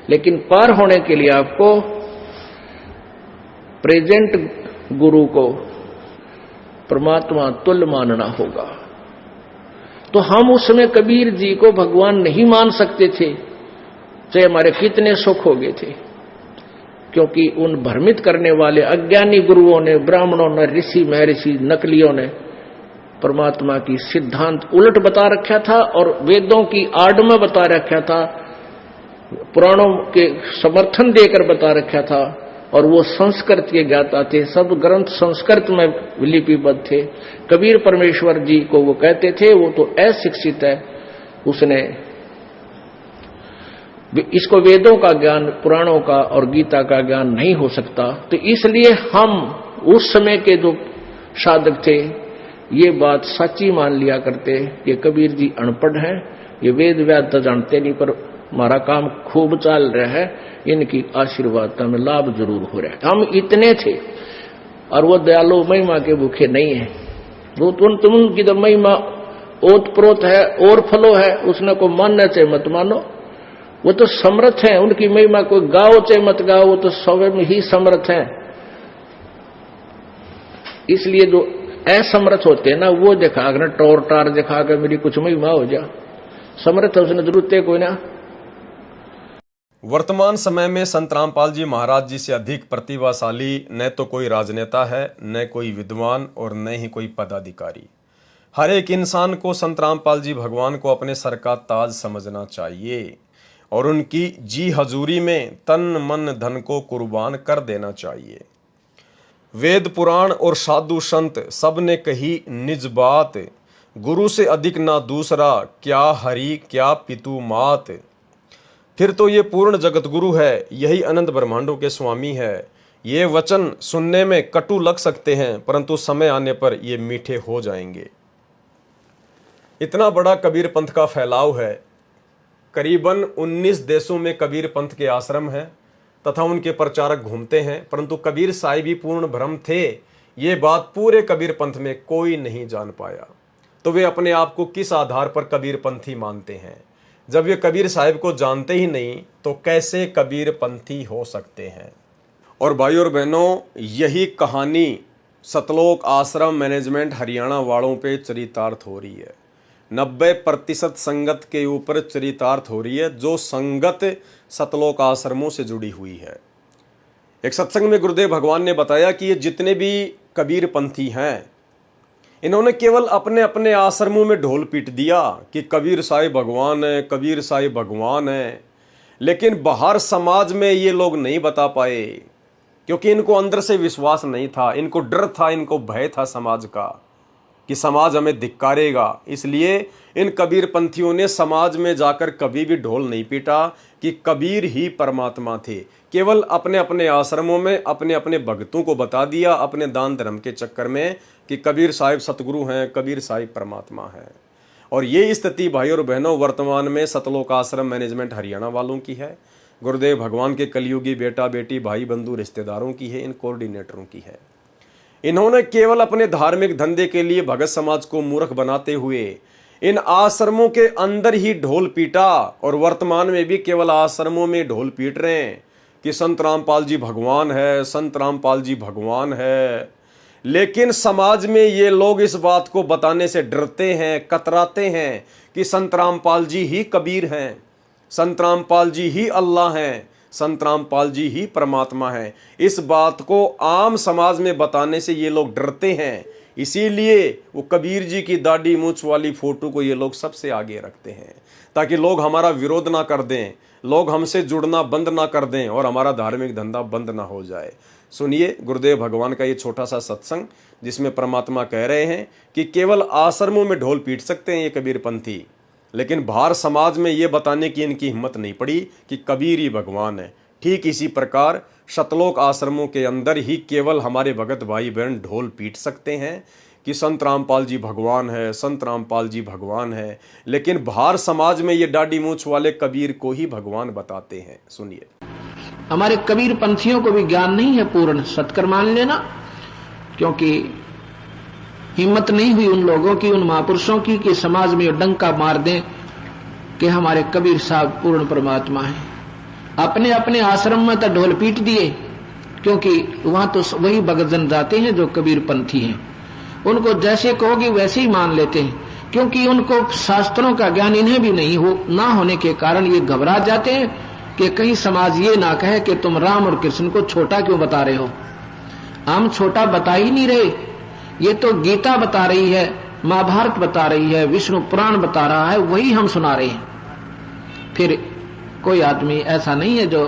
लेकिन पार होने के लिए आपको प्रेजेंट गुरु को परमात्मा तुल्य मानना होगा। तो हम उस समय कबीर जी को भगवान नहीं मान सकते थे, चाहे हमारे कितने सुख हो गए थे, क्योंकि उन भ्रमित करने वाले अज्ञानी गुरुओं ने, ब्राह्मणों ने, ऋषि महर्षि नकलियों ने परमात्मा की सिद्धांत उलट बता रखा था और वेदों की आड़ में बता रखा था, पुराणों के समर्थन देकर बता रखा था, और वो संस्कृत के ज्ञाता थे। सब ग्रंथ संस्कृत में लिपिबद्ध थे। कबीर परमेश्वर जी को वो कहते थे वो तो अशिक्षित है, उसने इसको वेदों का ज्ञान, पुराणों का और गीता का ज्ञान नहीं हो सकता। तो इसलिए हम उस समय के जो साधक थे ये बात सच्ची मान लिया करते कि कबीर जी अनपढ़ हैं, ये वेद व्याद तो जानते नहीं, पर हमारा काम खूब चल रहा है, इनकी आशीर्वाद का हमें लाभ जरूर हो रहा है। हम इतने थे, और वो दयालु महिमा के भूखे नहीं है। वो तुम उनकी तो महिमा ओत प्रोत है और फलो है, उसने को मानना चाहे मत मानो, वो तो समर्थ है। उनकी महिमा कोई गाओ चाहे मत गाओ, वो तो स्वयं ही समर्थ है। इसलिए जो असमर्थ होते हैं ना, वो दिखा कर टोर टार दिखा कर मेरी कुछ महिमा हो जा, समर्थ है उसने जरूरत है कोई ना। वर्तमान समय में संत रामपाल जी महाराज जी से अधिक प्रतिभाशाली न तो कोई राजनेता है, न कोई विद्वान, और न ही कोई पदाधिकारी। हर एक इंसान को संत रामपाल जी भगवान को अपने सर का ताज समझना चाहिए और उनकी जी हजूरी में तन मन धन को कुर्बान कर देना चाहिए। वेद पुराण और साधु संत सब ने कही निज बात, गुरु से अधिक ना दूसरा, क्या हरि क्या पितु मात। फिर तो ये पूर्ण जगत गुरु है, यही अनंत ब्रह्मांडों के स्वामी है। ये वचन सुनने में कटु लग सकते हैं, परंतु समय आने पर ये मीठे हो जाएंगे। इतना बड़ा कबीर पंथ का फैलाव है। करीबन 19 देशों में कबीर पंथ के आश्रम हैं तथा उनके प्रचारक घूमते हैं, परंतु कबीर साहिब ही पूर्ण ब्रह्म थे, ये बात पूरे कबीर पंथ में कोई नहीं जान पाया। तो वे अपने आप को किस आधार पर कबीर पंथी मानते हैं? जब वे कबीर साहिब को जानते ही नहीं तो कैसे कबीर पंथी हो सकते हैं? और भाई और बहनों, यही कहानी सतलोक आश्रम मैनेजमेंट हरियाणा वालों पे चरितार्थ हो रही है। 90% संगत के ऊपर चरितार्थ हो रही है, जो संगत सतलोक आश्रमों से जुड़ी हुई है। एक सत्संग में गुरुदेव भगवान ने बताया कि ये जितने भी कबीर पंथी हैं, इन्होंने केवल अपने अपने आश्रमों में ढोल पीट दिया कि कबीर साहिब भगवान है, कबीर साहिब भगवान है, लेकिन बाहर समाज में ये लोग नहीं बता पाए, क्योंकि इनको अंदर से विश्वास नहीं था, इनको डर था, इनको भय था समाज का कि समाज हमें धिक्कारेगा। इसलिए इन कबीर पंथियों ने समाज में जाकर कभी भी ढोल नहीं पीटा कि कबीर ही परमात्मा थे। केवल अपने अपने आश्रमों में अपने अपने भक्तों को बता दिया, अपने दान धर्म के चक्कर में, कि कबीर साहिब सतगुरु हैं, कबीर साहिब परमात्मा हैं। और ये स्थिति भाई और बहनों वर्तमान में सतलोक आश्रम मैनेजमेंट हरियाणा वालों की है, गुरुदेव भगवान के कलयुगी बेटा बेटी भाई बंधु रिश्तेदारों की है, इन कोऑर्डिनेटरों की है। इन्होंने केवल अपने धार्मिक धंधे के लिए भगत समाज को मूर्ख बनाते हुए इन आश्रमों के अंदर ही ढोल पीटा, और वर्तमान में भी केवल आश्रमों में ढोल पीट रहे हैं कि संत रामपाल जी भगवान है, संत रामपाल जी भगवान है। लेकिन समाज में ये लोग इस बात को बताने से डरते हैं, कतराते हैं कि संत रामपाल जी ही कबीर हैं, संत रामपाल जी ही अल्लाह हैं, संत रामपाल जी ही परमात्मा है। इस बात को आम समाज में बताने से ये लोग डरते हैं, इसीलिए वो कबीर जी की दाढ़ी मूंछ वाली फोटो को ये लोग सबसे आगे रखते हैं, ताकि लोग हमारा विरोध ना कर दें, लोग हमसे जुड़ना बंद ना कर दें और हमारा धार्मिक धंधा बंद ना हो जाए। सुनिए गुरुदेव भगवान का ये छोटा सा सत्संग, जिसमें परमात्मा कह रहे हैं कि केवल आश्रमों में ढोल पीट सकते हैं ये कबीर पंथी, लेकिन बाहर समाज में ये बताने की इनकी हिम्मत नहीं पड़ी कि कबीर ही भगवान है। ठीक इसी प्रकार सतलोक आश्रमों के अंदर ही केवल हमारे भगत भाई बहन ढोल पीट सकते हैं कि संत रामपाल जी भगवान है, संत रामपाल जी भगवान है, लेकिन बाहर समाज में ये दाढ़ी मूंछ वाले कबीर को ही भगवान बताते हैं। सुनिए, हमारे कबीर पंथियों को भी ज्ञान नहीं है पूर्ण, सत्कर मान लेना, क्योंकि हिम्मत नहीं हुई उन लोगों की, उन महापुरुषों की, कि समाज में डंका मार दें कि हमारे कबीर साहब पूर्ण परमात्मा है। अपने अपने आश्रम में तो ढोल पीट दिए, क्योंकि वहां तो वही भगत जन जाते हैं जो कबीर पंथी हैं। उनको जैसे कहोगे वैसे ही मान लेते हैं, क्योंकि उनको शास्त्रों का ज्ञान इन्हें भी नहीं ना होने के कारण ये घबरा जाते हैं कि कहीं समाज ये ना कहे कि तुम राम और कृष्ण को छोटा क्यों बता रहे हो। हम छोटा बता ही नहीं रहे, ये तो गीता बता रही है, महाभारत बता रही है, विष्णु पुराण बता रहा है, वही हम सुना रहे हैं। फिर कोई आदमी ऐसा नहीं है जो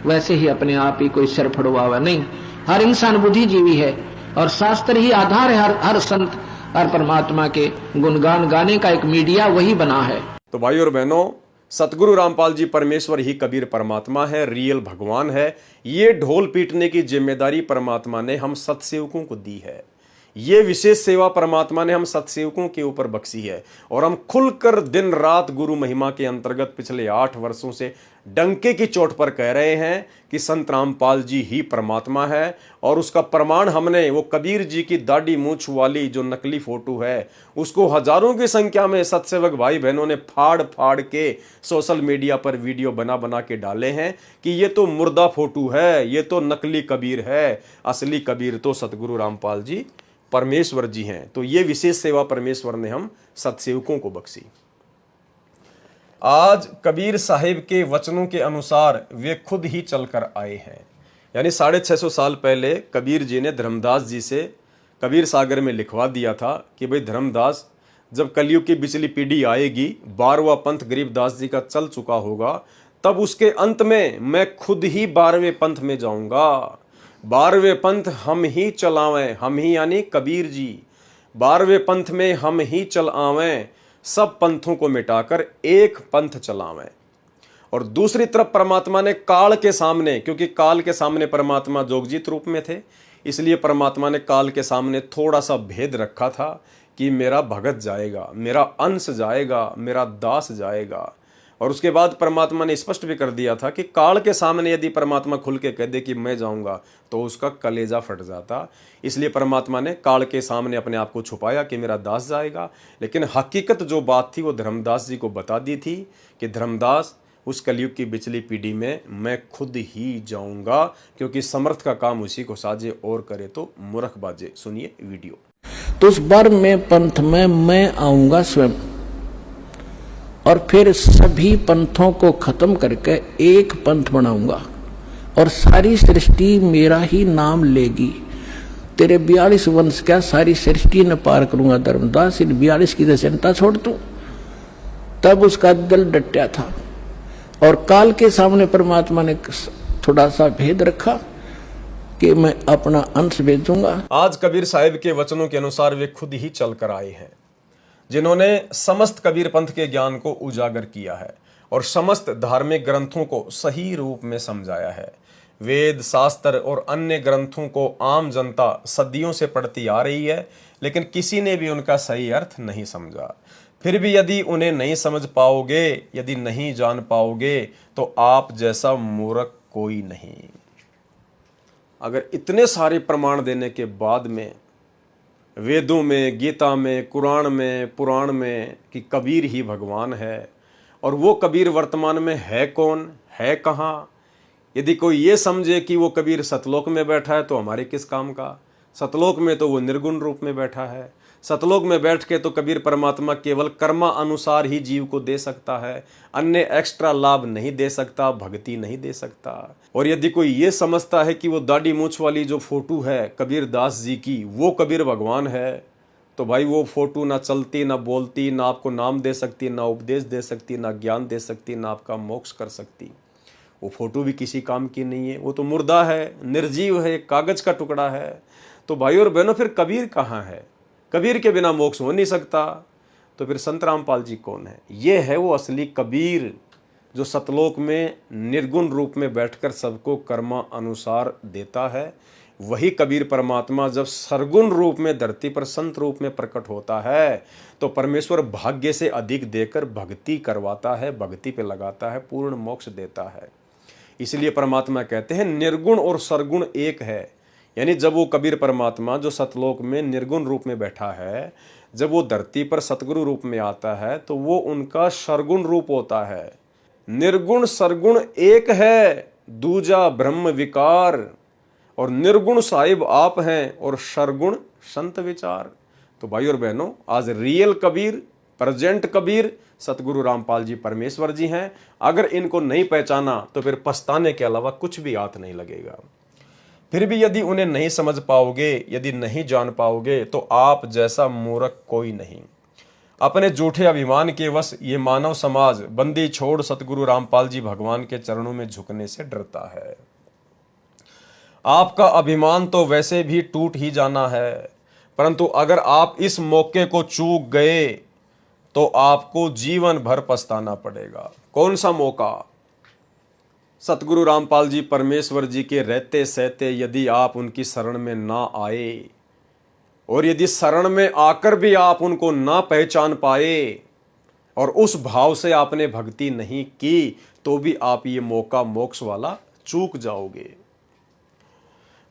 वैसे ही अपने आप ही कोई सिर फड़वा हुआ, नहीं। हर इंसान बुद्धिजीवी है और शास्त्र ही आधार है। हर संत, हर परमात्मा के गुणगान गाने का एक मीडिया वही बना है। तो भाई और बहनों, सतगुरु रामपाल जी परमेश्वर ही कबीर परमात्मा है, रियल भगवान है। ये ढोल पीटने की जिम्मेदारी परमात्मा ने हम सत्सेवकों को दी है। ये विशेष सेवा परमात्मा ने हम सत्सेवकों के ऊपर बख्शी है, और हम खुलकर दिन रात गुरु महिमा के अंतर्गत पिछले 8 वर्षों से डंके की चोट पर कह रहे हैं कि संत रामपाल जी ही परमात्मा है। और उसका प्रमाण हमने वो कबीर जी की दाढ़ी मूंछ वाली जो नकली फोटो है, उसको हजारों की संख्या में सत्सेवक भाई बहनों ने फाड़ फाड़ के सोशल मीडिया पर वीडियो बना बना के डाले हैं कि ये तो मुर्दा फोटो है, ये तो नकली कबीर है, असली कबीर तो सतगुरु रामपाल जी परमेश्वर जी हैं। तो ये विशेष सेवा परमेश्वर ने हम सत्सेवकों को बख्शी। आज कबीर साहिब के वचनों के अनुसार वे खुद ही चलकर आए हैं। यानी 650 साल पहले कबीर जी ने धर्मदास जी से कबीर सागर में लिखवा दिया था कि भाई धर्मदास, जब कलयुग की पिछली पीढ़ी आएगी, 12वां पंथ गरीबदास जी का चल चुका होगा, तब उसके अंत में मैं खुद ही 12वें पंथ में जाऊंगा। 12वें पंथ हम ही चलावें, हम ही यानी कबीर जी, 12वें पंथ में हम ही चल आवें, सब पंथों को मिटाकर एक पंथ चलावें। और दूसरी तरफ परमात्मा ने काल के सामने, क्योंकि काल के सामने परमात्मा जोगजीत रूप में थे, इसलिए परमात्मा ने काल के सामने थोड़ा सा भेद रखा था कि मेरा भगत जाएगा, मेरा अंश जाएगा, मेरा दास जाएगा। और उसके बाद परमात्मा ने स्पष्ट भी कर दिया था कि काल के सामने यदि परमात्मा खुल के कह दे कि मैं जाऊंगा तो उसका कलेजा फट जाता। इसलिए परमात्मा ने काल के सामने अपने आप को छुपाया कि मेरा दास जाएगा। लेकिन हकीकत जो बात थी वो धर्मदास जी को बता दी थी कि धर्मदास, उस कलयुग की पिछली पीढ़ी में मैं खुद ही जाऊंगा, क्योंकि समर्थ का काम उसी को साजे और करे तो मूर्ख बाजे। सुनिए वीडियो। तो उस बार में पंथ में मैं आऊंगा स्वयं, और फिर सभी पंथों को खत्म करके एक पंथ बनाऊंगा, और सारी सृष्टि मेरा ही नाम लेगी। तेरे 42 वंश क्या सारी सृष्टि न पार करूंगा धर्मदास, इन 42 की तो चिंता छोड़ तू। तब उसका दिल डटा था, और काल के सामने परमात्मा ने थोड़ा सा भेद रखा कि मैं अपना अंश भेजूंगा। आज कबीर साहिब के वचनों के अनुसार वे खुद ही चल कर आए हैं, जिन्होंने समस्त कबीर पंथ के ज्ञान को उजागर किया है और समस्त धार्मिक ग्रंथों को सही रूप में समझाया है। वेद, शास्त्र और अन्य ग्रंथों को आम जनता सदियों से पढ़ती आ रही है, लेकिन किसी ने भी उनका सही अर्थ नहीं समझा। फिर भी यदि उन्हें नहीं समझ पाओगे, यदि नहीं जान पाओगे, तो आप जैसा मूर्ख कोई नहीं। अगर इतने सारे प्रमाण देने के बाद में वेदों में, गीता में, कुरान में, पुराण में कि कबीर ही भगवान है, और वो कबीर वर्तमान में है कौन, है कहाँ, यदि कोई ये समझे कि वो कबीर सतलोक में बैठा है तो हमारे किस काम का। सतलोक में तो वो निर्गुण रूप में बैठा है। सतलोक में बैठ के तो कबीर परमात्मा केवल कर्मा अनुसार ही जीव को दे सकता है, अन्य एक्स्ट्रा लाभ नहीं दे सकता, भक्ति नहीं दे सकता। और यदि कोई ये समझता है कि वो दाढ़ी मूछ वाली जो फोटो है कबीर दास जी की, वो कबीर भगवान है, तो भाई वो फोटो ना चलती, ना बोलती, ना आपको नाम दे सकती, ना उपदेश दे सकती, ना ज्ञान दे सकती, ना आपका मोक्ष कर सकती। वो फोटो भी किसी काम की नहीं है, वो तो मुर्दा है, निर्जीव है, कागज का टुकड़ा है। तो भाई और बहनों, फिर कबीर कहाँ है? कबीर के बिना मोक्ष हो नहीं सकता। तो फिर संत रामपाल जी कौन है? ये है वो असली कबीर, जो सतलोक में निर्गुण रूप में बैठकर सबको कर्मा अनुसार देता है। वही कबीर परमात्मा जब सरगुण रूप में धरती पर संत रूप में प्रकट होता है, तो परमेश्वर भाग्य से अधिक देकर भक्ति करवाता है, भक्ति पे लगाता है, पूर्ण मोक्ष देता है। इसलिए परमात्मा कहते हैं निर्गुण और सरगुण एक है। यानी जब वो कबीर परमात्मा जो सतलोक में निर्गुण रूप में बैठा है, जब वो धरती पर सतगुरु रूप में आता है, तो वो उनका सरगुण रूप होता है। निर्गुण सरगुण एक है, दूजा ब्रह्म विकार, और निर्गुण साहिब आप हैं और सरगुण संत विचार। तो भाई और बहनों, आज रियल कबीर, प्रेजेंट कबीर सतगुरु रामपाल जी परमेश्वर जी हैं। अगर इनको नहीं पहचाना तो फिर पछताने के अलावा कुछ भी हाथ नहीं लगेगा। फिर भी यदि उन्हें नहीं समझ पाओगे, यदि नहीं जान पाओगे, तो आप जैसा मूर्ख कोई नहीं। अपने झूठे अभिमान के वश ये मानव समाज बंदी छोड़ सतगुरु रामपाल जी भगवान के चरणों में झुकने से डरता है। आपका अभिमान तो वैसे भी टूट ही जाना है, परंतु अगर आप इस मौके को चूक गए तो आपको जीवन भर पछताना पड़ेगा। कौन सा मौका? सतगुरु रामपाल जी परमेश्वर जी के रहते सहते यदि आप उनकी शरण में ना आए, और यदि शरण में आकर भी आप उनको ना पहचान पाए और उस भाव से आपने भक्ति नहीं की, तो भी आप ये मौका मोक्ष वाला चूक जाओगे।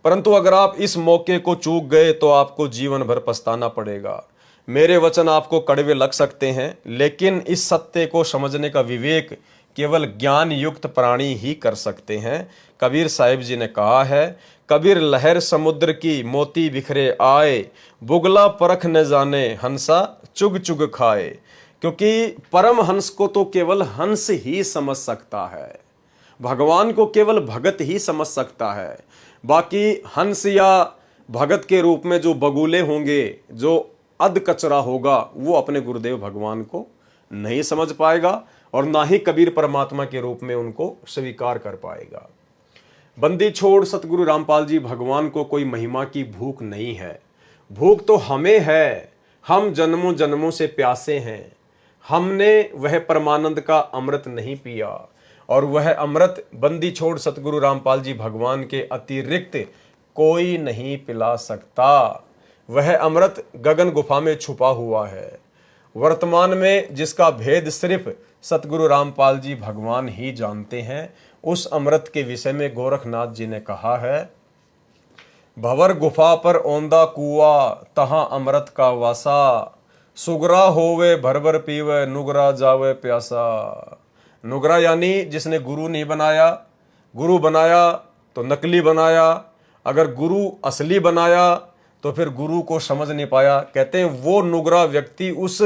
परंतु अगर आप इस मौके को चूक गए तो आपको जीवन भर पछताना पड़ेगा। मेरे वचन आपको कड़वे लग सकते हैं, लेकिन इस सत्य को समझने का विवेक केवल ज्ञान युक्त प्राणी ही कर सकते हैं। कबीर साहिब जी ने कहा है, कबीर लहर समुद्र की मोती बिखरे आए, बुगला परख न जाने हंसा चुग चुग खाए। क्योंकि परम हंस को तो केवल हंस ही समझ सकता है, भगवान को केवल भगत ही समझ सकता है। बाकी हंस या भगत के रूप में जो बगुले होंगे, जो अध कचरा होगा, वो अपने गुरुदेव भगवान को नहीं समझ पाएगा और ना ही कबीर परमात्मा के रूप में उनको स्वीकार कर पाएगा। बंदी छोड़ सतगुरु रामपाल जी भगवान को कोई महिमा की भूख नहीं है, भूख तो हमें है। हम जन्मों जन्मों से प्यासे हैं, हमने वह परमानंद का अमृत नहीं पिया, और वह अमृत बंदी छोड़ सतगुरु रामपाल जी भगवान के अतिरिक्त कोई नहीं पिला सकता। वह अमृत गगन गुफा में छुपा हुआ है। वर्तमान में जिसका भेद सिर्फ सतगुरु रामपाल जी भगवान ही जानते हैं, उस अमृत के विषय में गोरखनाथ जी ने कहा है, भंवर गुफा पर औंदा कुआ तहां अमृत का वासा, सुगरा होवे भर भर पीवे नुगरा जावे प्यासा। नुगरा यानी जिसने गुरु नहीं बनाया, गुरु बनाया तो नकली बनाया, अगर गुरु असली बनाया तो फिर गुरु को समझ नहीं पाया। कहते हैं वो नुगरा व्यक्ति उस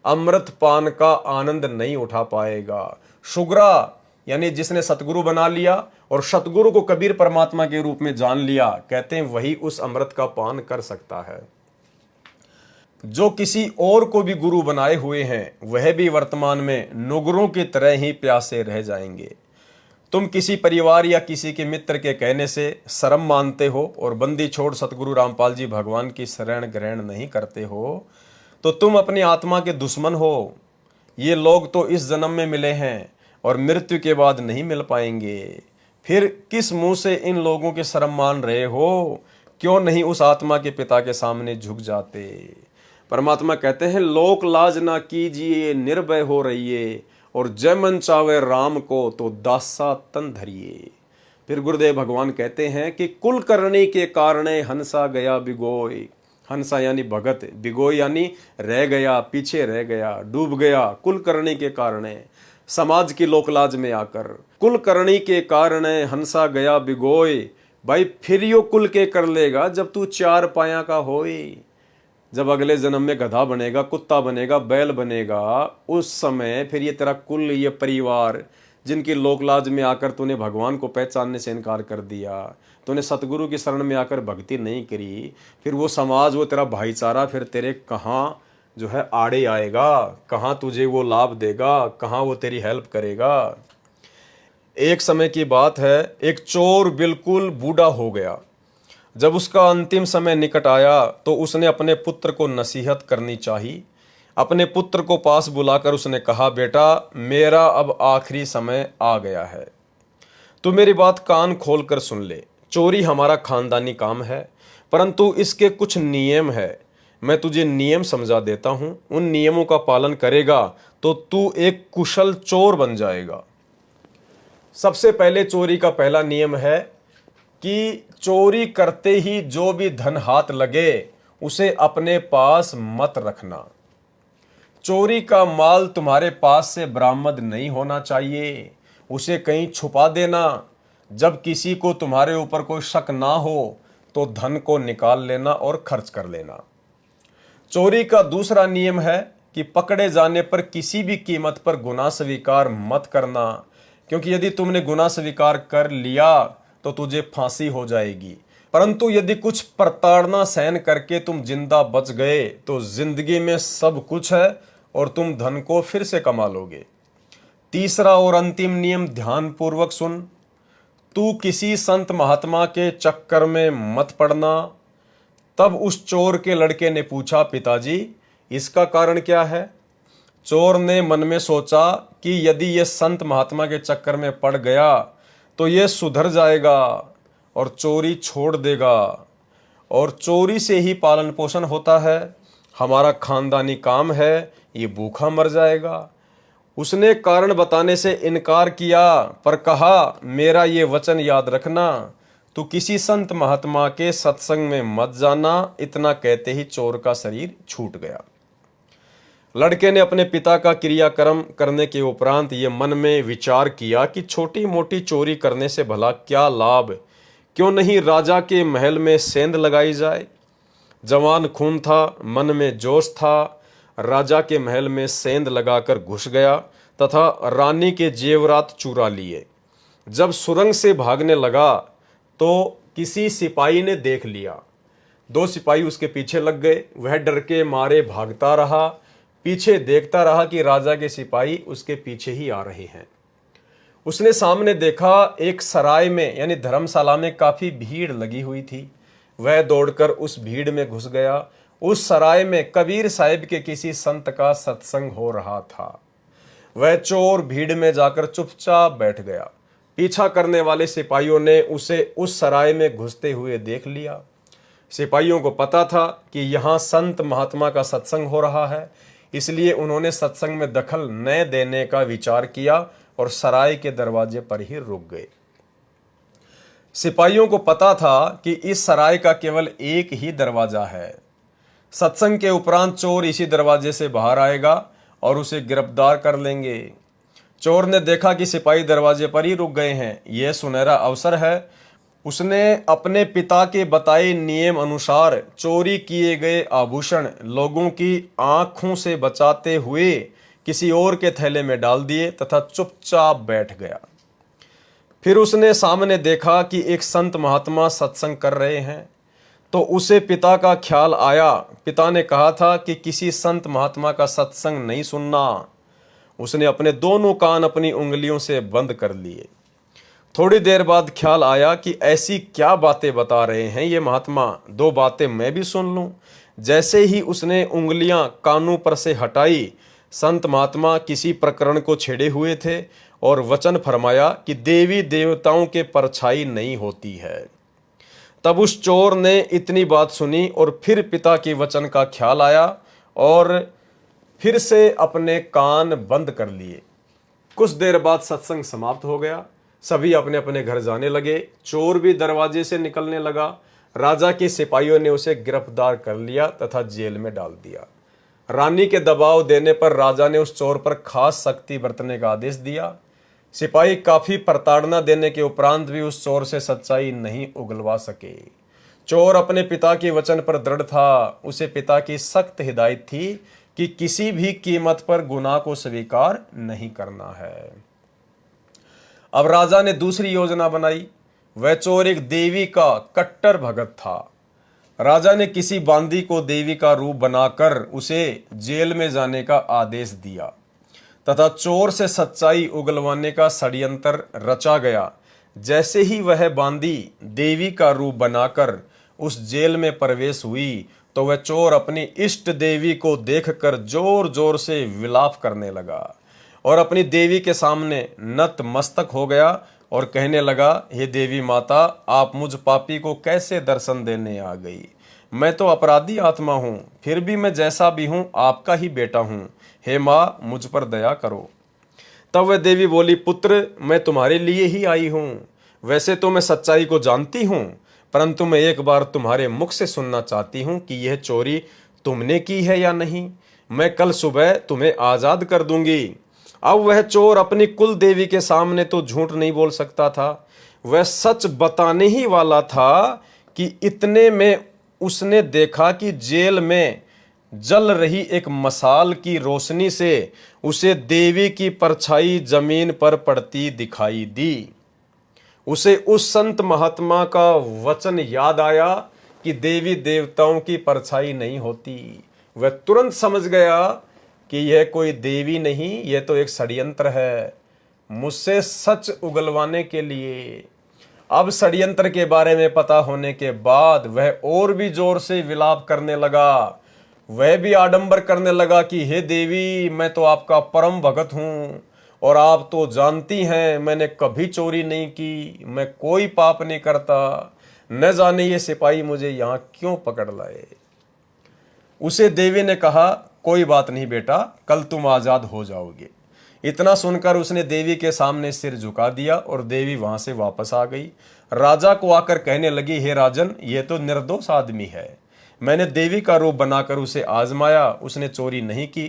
अमृत पान का आनंद नहीं उठा पाएगा। सुगरा यानी जिसने सतगुरु बना लिया और सतगुरु को कबीर परमात्मा के रूप में जान लिया, कहते हैं वही उस अमृत का पान कर सकता है। जो किसी और को भी गुरु बनाए हुए हैं, वह भी वर्तमान में नुगरों की तरह ही प्यासे रह जाएंगे। तुम किसी परिवार या किसी के मित्र के कहने से शर्म मानते हो और बंदी छोड़ सतगुरु रामपाल जी भगवान की शरण ग्रहण नहीं करते हो, तो तुम अपनी आत्मा के दुश्मन हो। ये लोग तो इस जन्म में मिले हैं और मृत्यु के बाद नहीं मिल पाएंगे। फिर किस मुंह से इन लोगों के शर्म मान रहे हो? क्यों नहीं उस आत्मा के पिता के सामने झुक जाते? परमात्मा कहते हैं, लोक लाज ना कीजिए, निर्भय हो रहिए, और जय मन चावे राम को तो दासा तन धरिए। फिर गुरुदेव भगवान कहते हैं कि कुल करने के कारणे हंसा गया बिगोय। हंसा यानी भगत, बिगोय यानी रह गया, पीछे रह गया, डूब गया। कुल करने के कारणे, समाज की लोकलाज में आकर, कुल करनी के कारण हंसा गया बिगोय। भाई फिर यो कुल के कर लेगा जब तू चार पाया का होए। जब अगले जन्म में गधा बनेगा, कुत्ता बनेगा, बैल बनेगा, उस समय फिर ये तेरा कुल, ये परिवार जिनकी लोकलाज में आकर तूने भगवान को पहचानने से इनकार कर दिया, तूने सतगुरु की शरण में आकर भक्ति नहीं करी, फिर वो समाज, वो तेरा भाईचारा फिर तेरे कहाँ जो है आड़े आएगा, कहाँ तुझे वो लाभ देगा, कहाँ वो तेरी हेल्प करेगा। एक समय की बात है, एक चोर बिल्कुल बूढ़ा हो गया। जब उसका अंतिम समय निकट आया तो उसने अपने पुत्र को नसीहत करनी चाहिए। अपने पुत्र को पास बुलाकर उसने कहा, बेटा मेरा अब आखिरी समय आ गया है, तू मेरी बात कान खोलकर सुन ले। चोरी हमारा खानदानी काम है, परंतु इसके कुछ नियम है। मैं तुझे नियम समझा देता हूँ, उन नियमों का पालन करेगा तो तू एक कुशल चोर बन जाएगा। सबसे पहले चोरी का पहला नियम है कि चोरी करते ही जो भी धन हाथ लगे उसे अपने पास मत रखना। चोरी का माल तुम्हारे पास से बरामद नहीं होना चाहिए, उसे कहीं छुपा देना। जब किसी को तुम्हारे ऊपर कोई शक ना हो तो धन को निकाल लेना और खर्च कर लेना। चोरी का दूसरा नियम है कि पकड़े जाने पर किसी भी कीमत पर गुनाह स्वीकार मत करना, क्योंकि यदि तुमने गुनाह स्वीकार कर लिया तो तुझे फांसी हो जाएगी। परंतु यदि कुछ प्रताड़ना सहन करके तुम जिंदा बच गए तो जिंदगी में सब कुछ है और तुम धन को फिर से कमा लोगे। तीसरा और अंतिम नियम ध्यानपूर्वक सुन, तू किसी संत महात्मा के चक्कर में मत पड़ना। तब उस चोर के लड़के ने पूछा, पिताजी इसका कारण क्या है? चोर ने मन में सोचा कि यदि ये संत महात्मा के चक्कर में पड़ गया तो ये सुधर जाएगा और चोरी छोड़ देगा, और चोरी से ही पालन पोषण होता है, हमारा खानदानी काम है, ये भूखा मर जाएगा। उसने कारण बताने से इनकार किया, पर कहा, मेरा ये वचन याद रखना, तू किसी संत महात्मा के सत्संग में मत जाना। इतना कहते ही चोर का शरीर छूट गया। लड़के ने अपने पिता का क्रियाक्रम करने के उपरांत ये मन में विचार किया कि छोटी मोटी चोरी करने से भला क्या लाभ, क्यों नहीं राजा के महल में सेंध लगाई जाए। जवान खून था, मन में जोश था, राजा के महल में सेंध लगाकर घुस गया तथा रानी के जेवरात चुरा लिए। जब सुरंग से भागने लगा तो किसी सिपाही ने देख लिया। दो सिपाही उसके पीछे लग गए। वह डर के मारे भागता रहा, पीछे देखता रहा कि राजा के सिपाही उसके पीछे ही आ रहे हैं। उसने सामने देखा एक सराय में यानी धर्मशाला में काफी भीड़ लगी हुई थी। वह दौड़कर उस भीड़ में घुस गया। उस सराय में कबीर साहिब के किसी संत का सत्संग हो रहा था। वह चोर भीड़ में जाकर चुपचाप बैठ गया। पीछा करने वाले सिपाहियों ने उसे उस सराय में घुसते हुए देख लिया। सिपाहियों को पता था कि यहाँ संत महात्मा का सत्संग हो रहा है, इसलिए उन्होंने सत्संग में दखल न देने का विचार किया और सराय के दरवाजे पर ही रुक गए। सिपाहियों को पता था कि इस सराय का केवल एक ही दरवाजा है। सत्संग के उपरांत चोर इसी दरवाजे से बाहर आएगा और उसे गिरफ्तार कर लेंगे। चोर ने देखा कि सिपाही दरवाजे पर ही रुक गए हैं, यह सुनहरा अवसर है। उसने अपने पिता के बताए नियम अनुसार चोरी किए गए आभूषण लोगों की आंखों से बचाते हुए किसी और के थैले में डाल दिए तथा चुपचाप बैठ गया। फिर उसने सामने देखा कि एक संत महात्मा सत्संग कर रहे हैं, तो उसे पिता का ख्याल आया। पिता ने कहा था कि किसी संत महात्मा का सत्संग नहीं सुनना। उसने अपने दोनों कान अपनी उंगलियों से बंद कर लिए। थोड़ी देर बाद ख्याल आया कि ऐसी क्या बातें बता रहे हैं ये महात्मा, दो बातें मैं भी सुन लूं। जैसे ही उसने उंगलियां कानों पर से हटाई, संत महात्मा किसी प्रकरण को छेड़े हुए थे और वचन फरमाया कि देवी देवताओं के परछाई नहीं होती है। तब उस चोर ने इतनी बात सुनी और फिर पिता के वचन का ख्याल आया और फिर से अपने कान बंद कर लिए। कुछ देर बाद सत्संग समाप्त हो गया। सभी अपने अपने घर जाने लगे। चोर भी दरवाजे से निकलने लगा। राजा के सिपाहियों ने उसे गिरफ्तार कर लिया तथा जेल में डाल दिया। रानी के दबाव देने पर राजा ने उस चोर पर खास सख्ती बरतने का आदेश दिया। सिपाही काफी प्रताड़ना देने के उपरांत भी उस चोर से सच्चाई नहीं उगलवा सके। चोर अपने पिता के वचन पर दृढ़ था। उसे पिता की सख्त हिदायत थी कि किसी भी कीमत पर गुनाह को स्वीकार नहीं करना है। अब राजा ने दूसरी योजना बनाई। वह चोर एक देवी का कट्टर भगत था। राजा ने किसी बांदी को देवी का रूप बनाकर उसे जेल में जाने का आदेश दिया तथा चोर से सच्चाई उगलवाने का षड्यंत्र रचा गया। जैसे ही वह बांदी देवी का रूप बनाकर उस जेल में प्रवेश हुई, तो वह चोर अपनी इष्ट देवी को देखकर जोर जोर से विलाप करने लगा और अपनी देवी के सामने नतमस्तक हो गया और कहने लगा, हे देवी माता, आप मुझ पापी को कैसे दर्शन देने आ गई? मैं तो अपराधी आत्मा हूँ, फिर भी मैं जैसा भी हूँ आपका ही बेटा हूँ। हे माँ, मुझ पर दया करो। तब वह देवी बोली, पुत्र, मैं तुम्हारे लिए ही आई हूँ। वैसे तो मैं सच्चाई को जानती हूँ, परंतु मैं एक बार तुम्हारे मुख से सुनना चाहती हूँ कि यह चोरी तुमने की है या नहीं। मैं कल सुबह तुम्हें आजाद कर दूंगी। अब वह चोर अपनी कुल देवी के सामने तो झूठ नहीं बोल सकता था, वह सच बताने ही वाला था कि इतने में उसने देखा कि जेल में जल रही एक मसाल की रोशनी से उसे देवी की परछाई जमीन पर पड़ती दिखाई दी। उसे उस संत महात्मा का वचन याद आया कि देवी देवताओं की परछाई नहीं होती। वह तुरंत समझ गया कि यह कोई देवी नहीं, यह तो एक षड्यंत्र है मुझसे सच उगलवाने के लिए। अब षड्यंत्र के बारे में पता होने के बाद वह और भी जोर से विलाप करने लगा। वह भी आडंबर करने लगा कि हे देवी, मैं तो आपका परम भगत हूँ और आप तो जानती हैं मैंने कभी चोरी नहीं की, मैं कोई पाप नहीं करता। न जाने ये सिपाही मुझे यहाँ क्यों पकड़ लाए। उसे देवी ने कहा, कोई बात नहीं बेटा, कल तुम आजाद हो जाओगे। इतना सुनकर उसने देवी के सामने सिर झुका दिया और देवी वहां से वापस आ गई। राजा को आकर कहने लगी, हे राजन, यह तो निर्दोष आदमी है। मैंने देवी का रूप बनाकर उसे आजमाया, उसने चोरी नहीं की,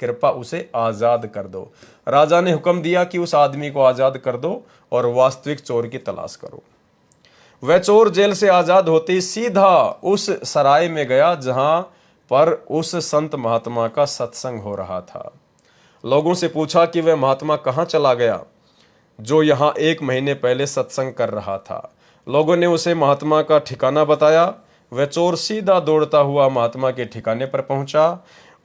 कृपा उसे आजाद कर दो। राजा ने हुक्म दिया कि उस आदमी को आजाद कर दो और वास्तविक चोर की तलाश करो। वह चोर जेल से आजाद होते सीधा उस सराय में गया जहां पर उस संत महात्मा का सत्संग हो रहा था। लोगों से पूछा कि वह महात्मा कहाँ चला गया जो यहाँ 1 महीने पहले सत्संग कर रहा था। लोगों ने उसे महात्मा का ठिकाना बताया। वह चोर सीधा दौड़ता हुआ महात्मा के ठिकाने पर पहुंचा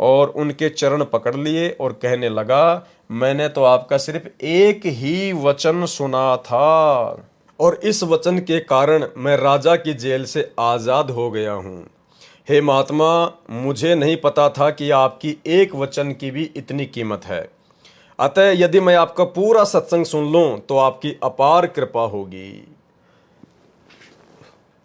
और उनके चरण पकड़ लिए और कहने लगा, मैंने तो आपका सिर्फ एक ही वचन सुना था और इस वचन के कारण मैं राजा की जेल से आज़ाद हो गया हूँ। हे महात्मा, मुझे नहीं पता था कि आपकी एक वचन की भी इतनी कीमत है। अतः यदि मैं आपका पूरा सत्संग सुन लूं तो आपकी अपार कृपा होगी।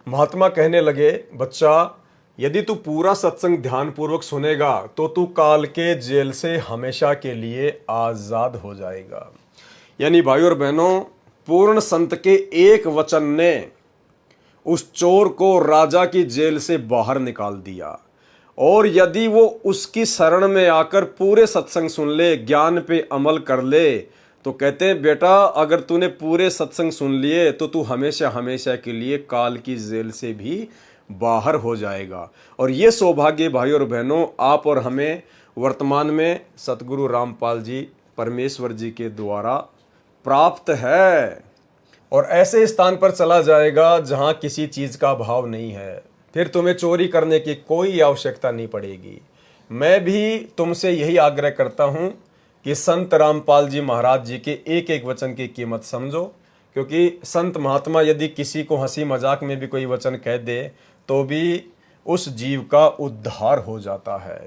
महात्मा कहने लगे, बच्चा, यदि तू पूरा सत्संग ध्यानपूर्वक सुनेगा तो तू काल के जेल से हमेशा के लिए आज़ाद हो जाएगा। यानी भाई और बहनों, पूर्ण संत के एक वचन ने उस चोर को राजा की जेल से बाहर निकाल दिया। और यदि वो उसकी शरण में आकर पूरे सत्संग सुन ले, ज्ञान पे अमल कर ले, तो कहते हैं बेटा, अगर तूने पूरे सत्संग सुन लिए तो तू हमेशा हमेशा के लिए काल की जेल से भी बाहर हो जाएगा। और ये सौभाग्य भाई और बहनों, आप और हमें वर्तमान में सतगुरु रामपाल जी परमेश्वर जी के द्वारा प्राप्त है। और ऐसे स्थान पर चला जाएगा जहां किसी चीज का अभाव नहीं है। फिर तुम्हें चोरी करने की कोई आवश्यकता नहीं पड़ेगी। मैं भी तुमसे यही आग्रह करता हूं कि संत रामपाल जी महाराज जी के एक एक वचन की कीमत समझो, क्योंकि संत महात्मा यदि किसी को हंसी मजाक में भी कोई वचन कह दे तो भी उस जीव का उद्धार हो जाता है।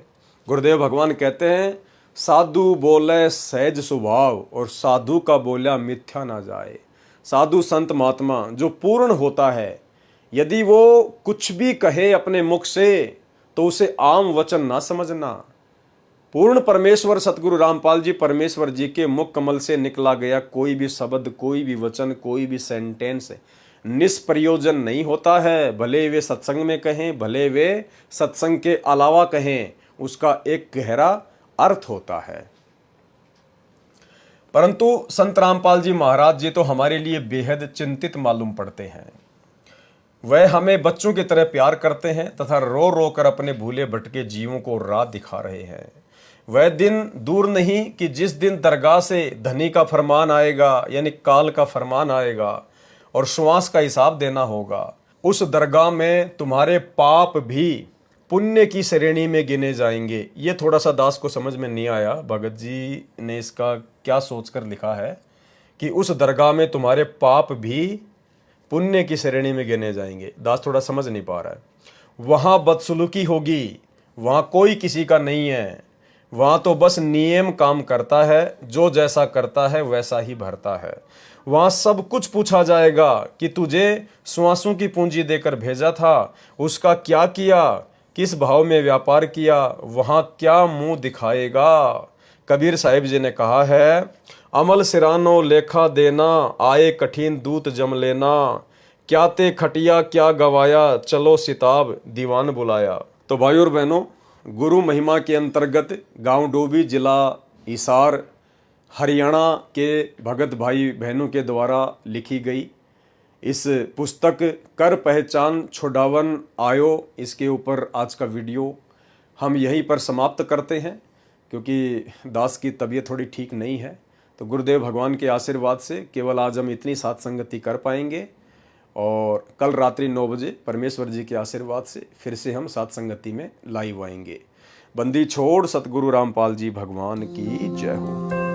गुरुदेव भगवान कहते हैं, साधु बोले सहज स्वभाव और साधु का बोला मिथ्या ना जाए। साधु संत महात्मा जो पूर्ण होता है, यदि वो कुछ भी कहे अपने मुख से तो उसे आम वचन ना समझना। पूर्ण परमेश्वर सतगुरु रामपाल जी परमेश्वर जी के मुख कमल से निकला गया कोई भी शब्द, कोई भी वचन, कोई भी सेंटेंस निष्प्रयोजन नहीं होता है। भले वे सत्संग में कहें, भले वे सत्संग के अलावा कहें, उसका एक गहरा अर्थ होता है। परंतु संत रामपाल जी महाराज जी तो हमारे लिए बेहद चिंतित मालूम पड़ते हैं। वह हमें बच्चों की तरह प्यार करते हैं तथा रो रो कर अपने भूले भटके जीवों को राह दिखा रहे हैं। वह दिन दूर नहीं कि जिस दिन दरगाह से धनी का फरमान आएगा, यानी काल का फरमान आएगा और श्वास का हिसाब देना होगा। उस दरगाह में तुम्हारे पाप भी पुण्य की श्रेणी में गिने जाएंगे। ये थोड़ा सा दास को समझ में नहीं आया, भगत जी ने इसका क्या सोचकर लिखा है कि उस दरगाह में तुम्हारे पाप भी पुण्य की श्रेणी में गिने जाएंगे। दास थोड़ा समझ नहीं पा रहा है। वहां बदसलूकी होगी, वहां कोई किसी का नहीं है, वहां तो बस नियम काम करता है, जो जैसा करता है वैसा ही भरता है। वहां सब कुछ पूछा जाएगा कि तुझे श्वासों की पूंजी देकर भेजा था, उसका क्या किया, किस भाव में व्यापार किया, वहां क्या मुंह दिखाएगा। कबीर साहिब जी ने कहा है, अमल सिरानो लेखा देना, आए कठिन दूत जम लेना, क्या ते खटिया क्या गवाया, चलो सिताब दीवान बुलाया। तो भाई और बहनों, गुरु महिमा के अंतर्गत गांव डोभी, जिला हिसार, हरियाणा के भगत भाई बहनों के द्वारा लिखी गई इस पुस्तक कर पहचान छुड़ावन आयो, इसके ऊपर आज का वीडियो हम यहीं पर समाप्त करते हैं, क्योंकि दास की तबीयत थोड़ी ठीक नहीं है। तो गुरुदेव भगवान के आशीर्वाद से केवल आज हम इतनी साथ संगति कर पाएंगे और कल रात्रि 9 बजे परमेश्वर जी के आशीर्वाद से फिर से हम साथ संगति में लाइव आएंगे। बंदी छोड़ सतगुरु रामपाल जी भगवान की जय हो।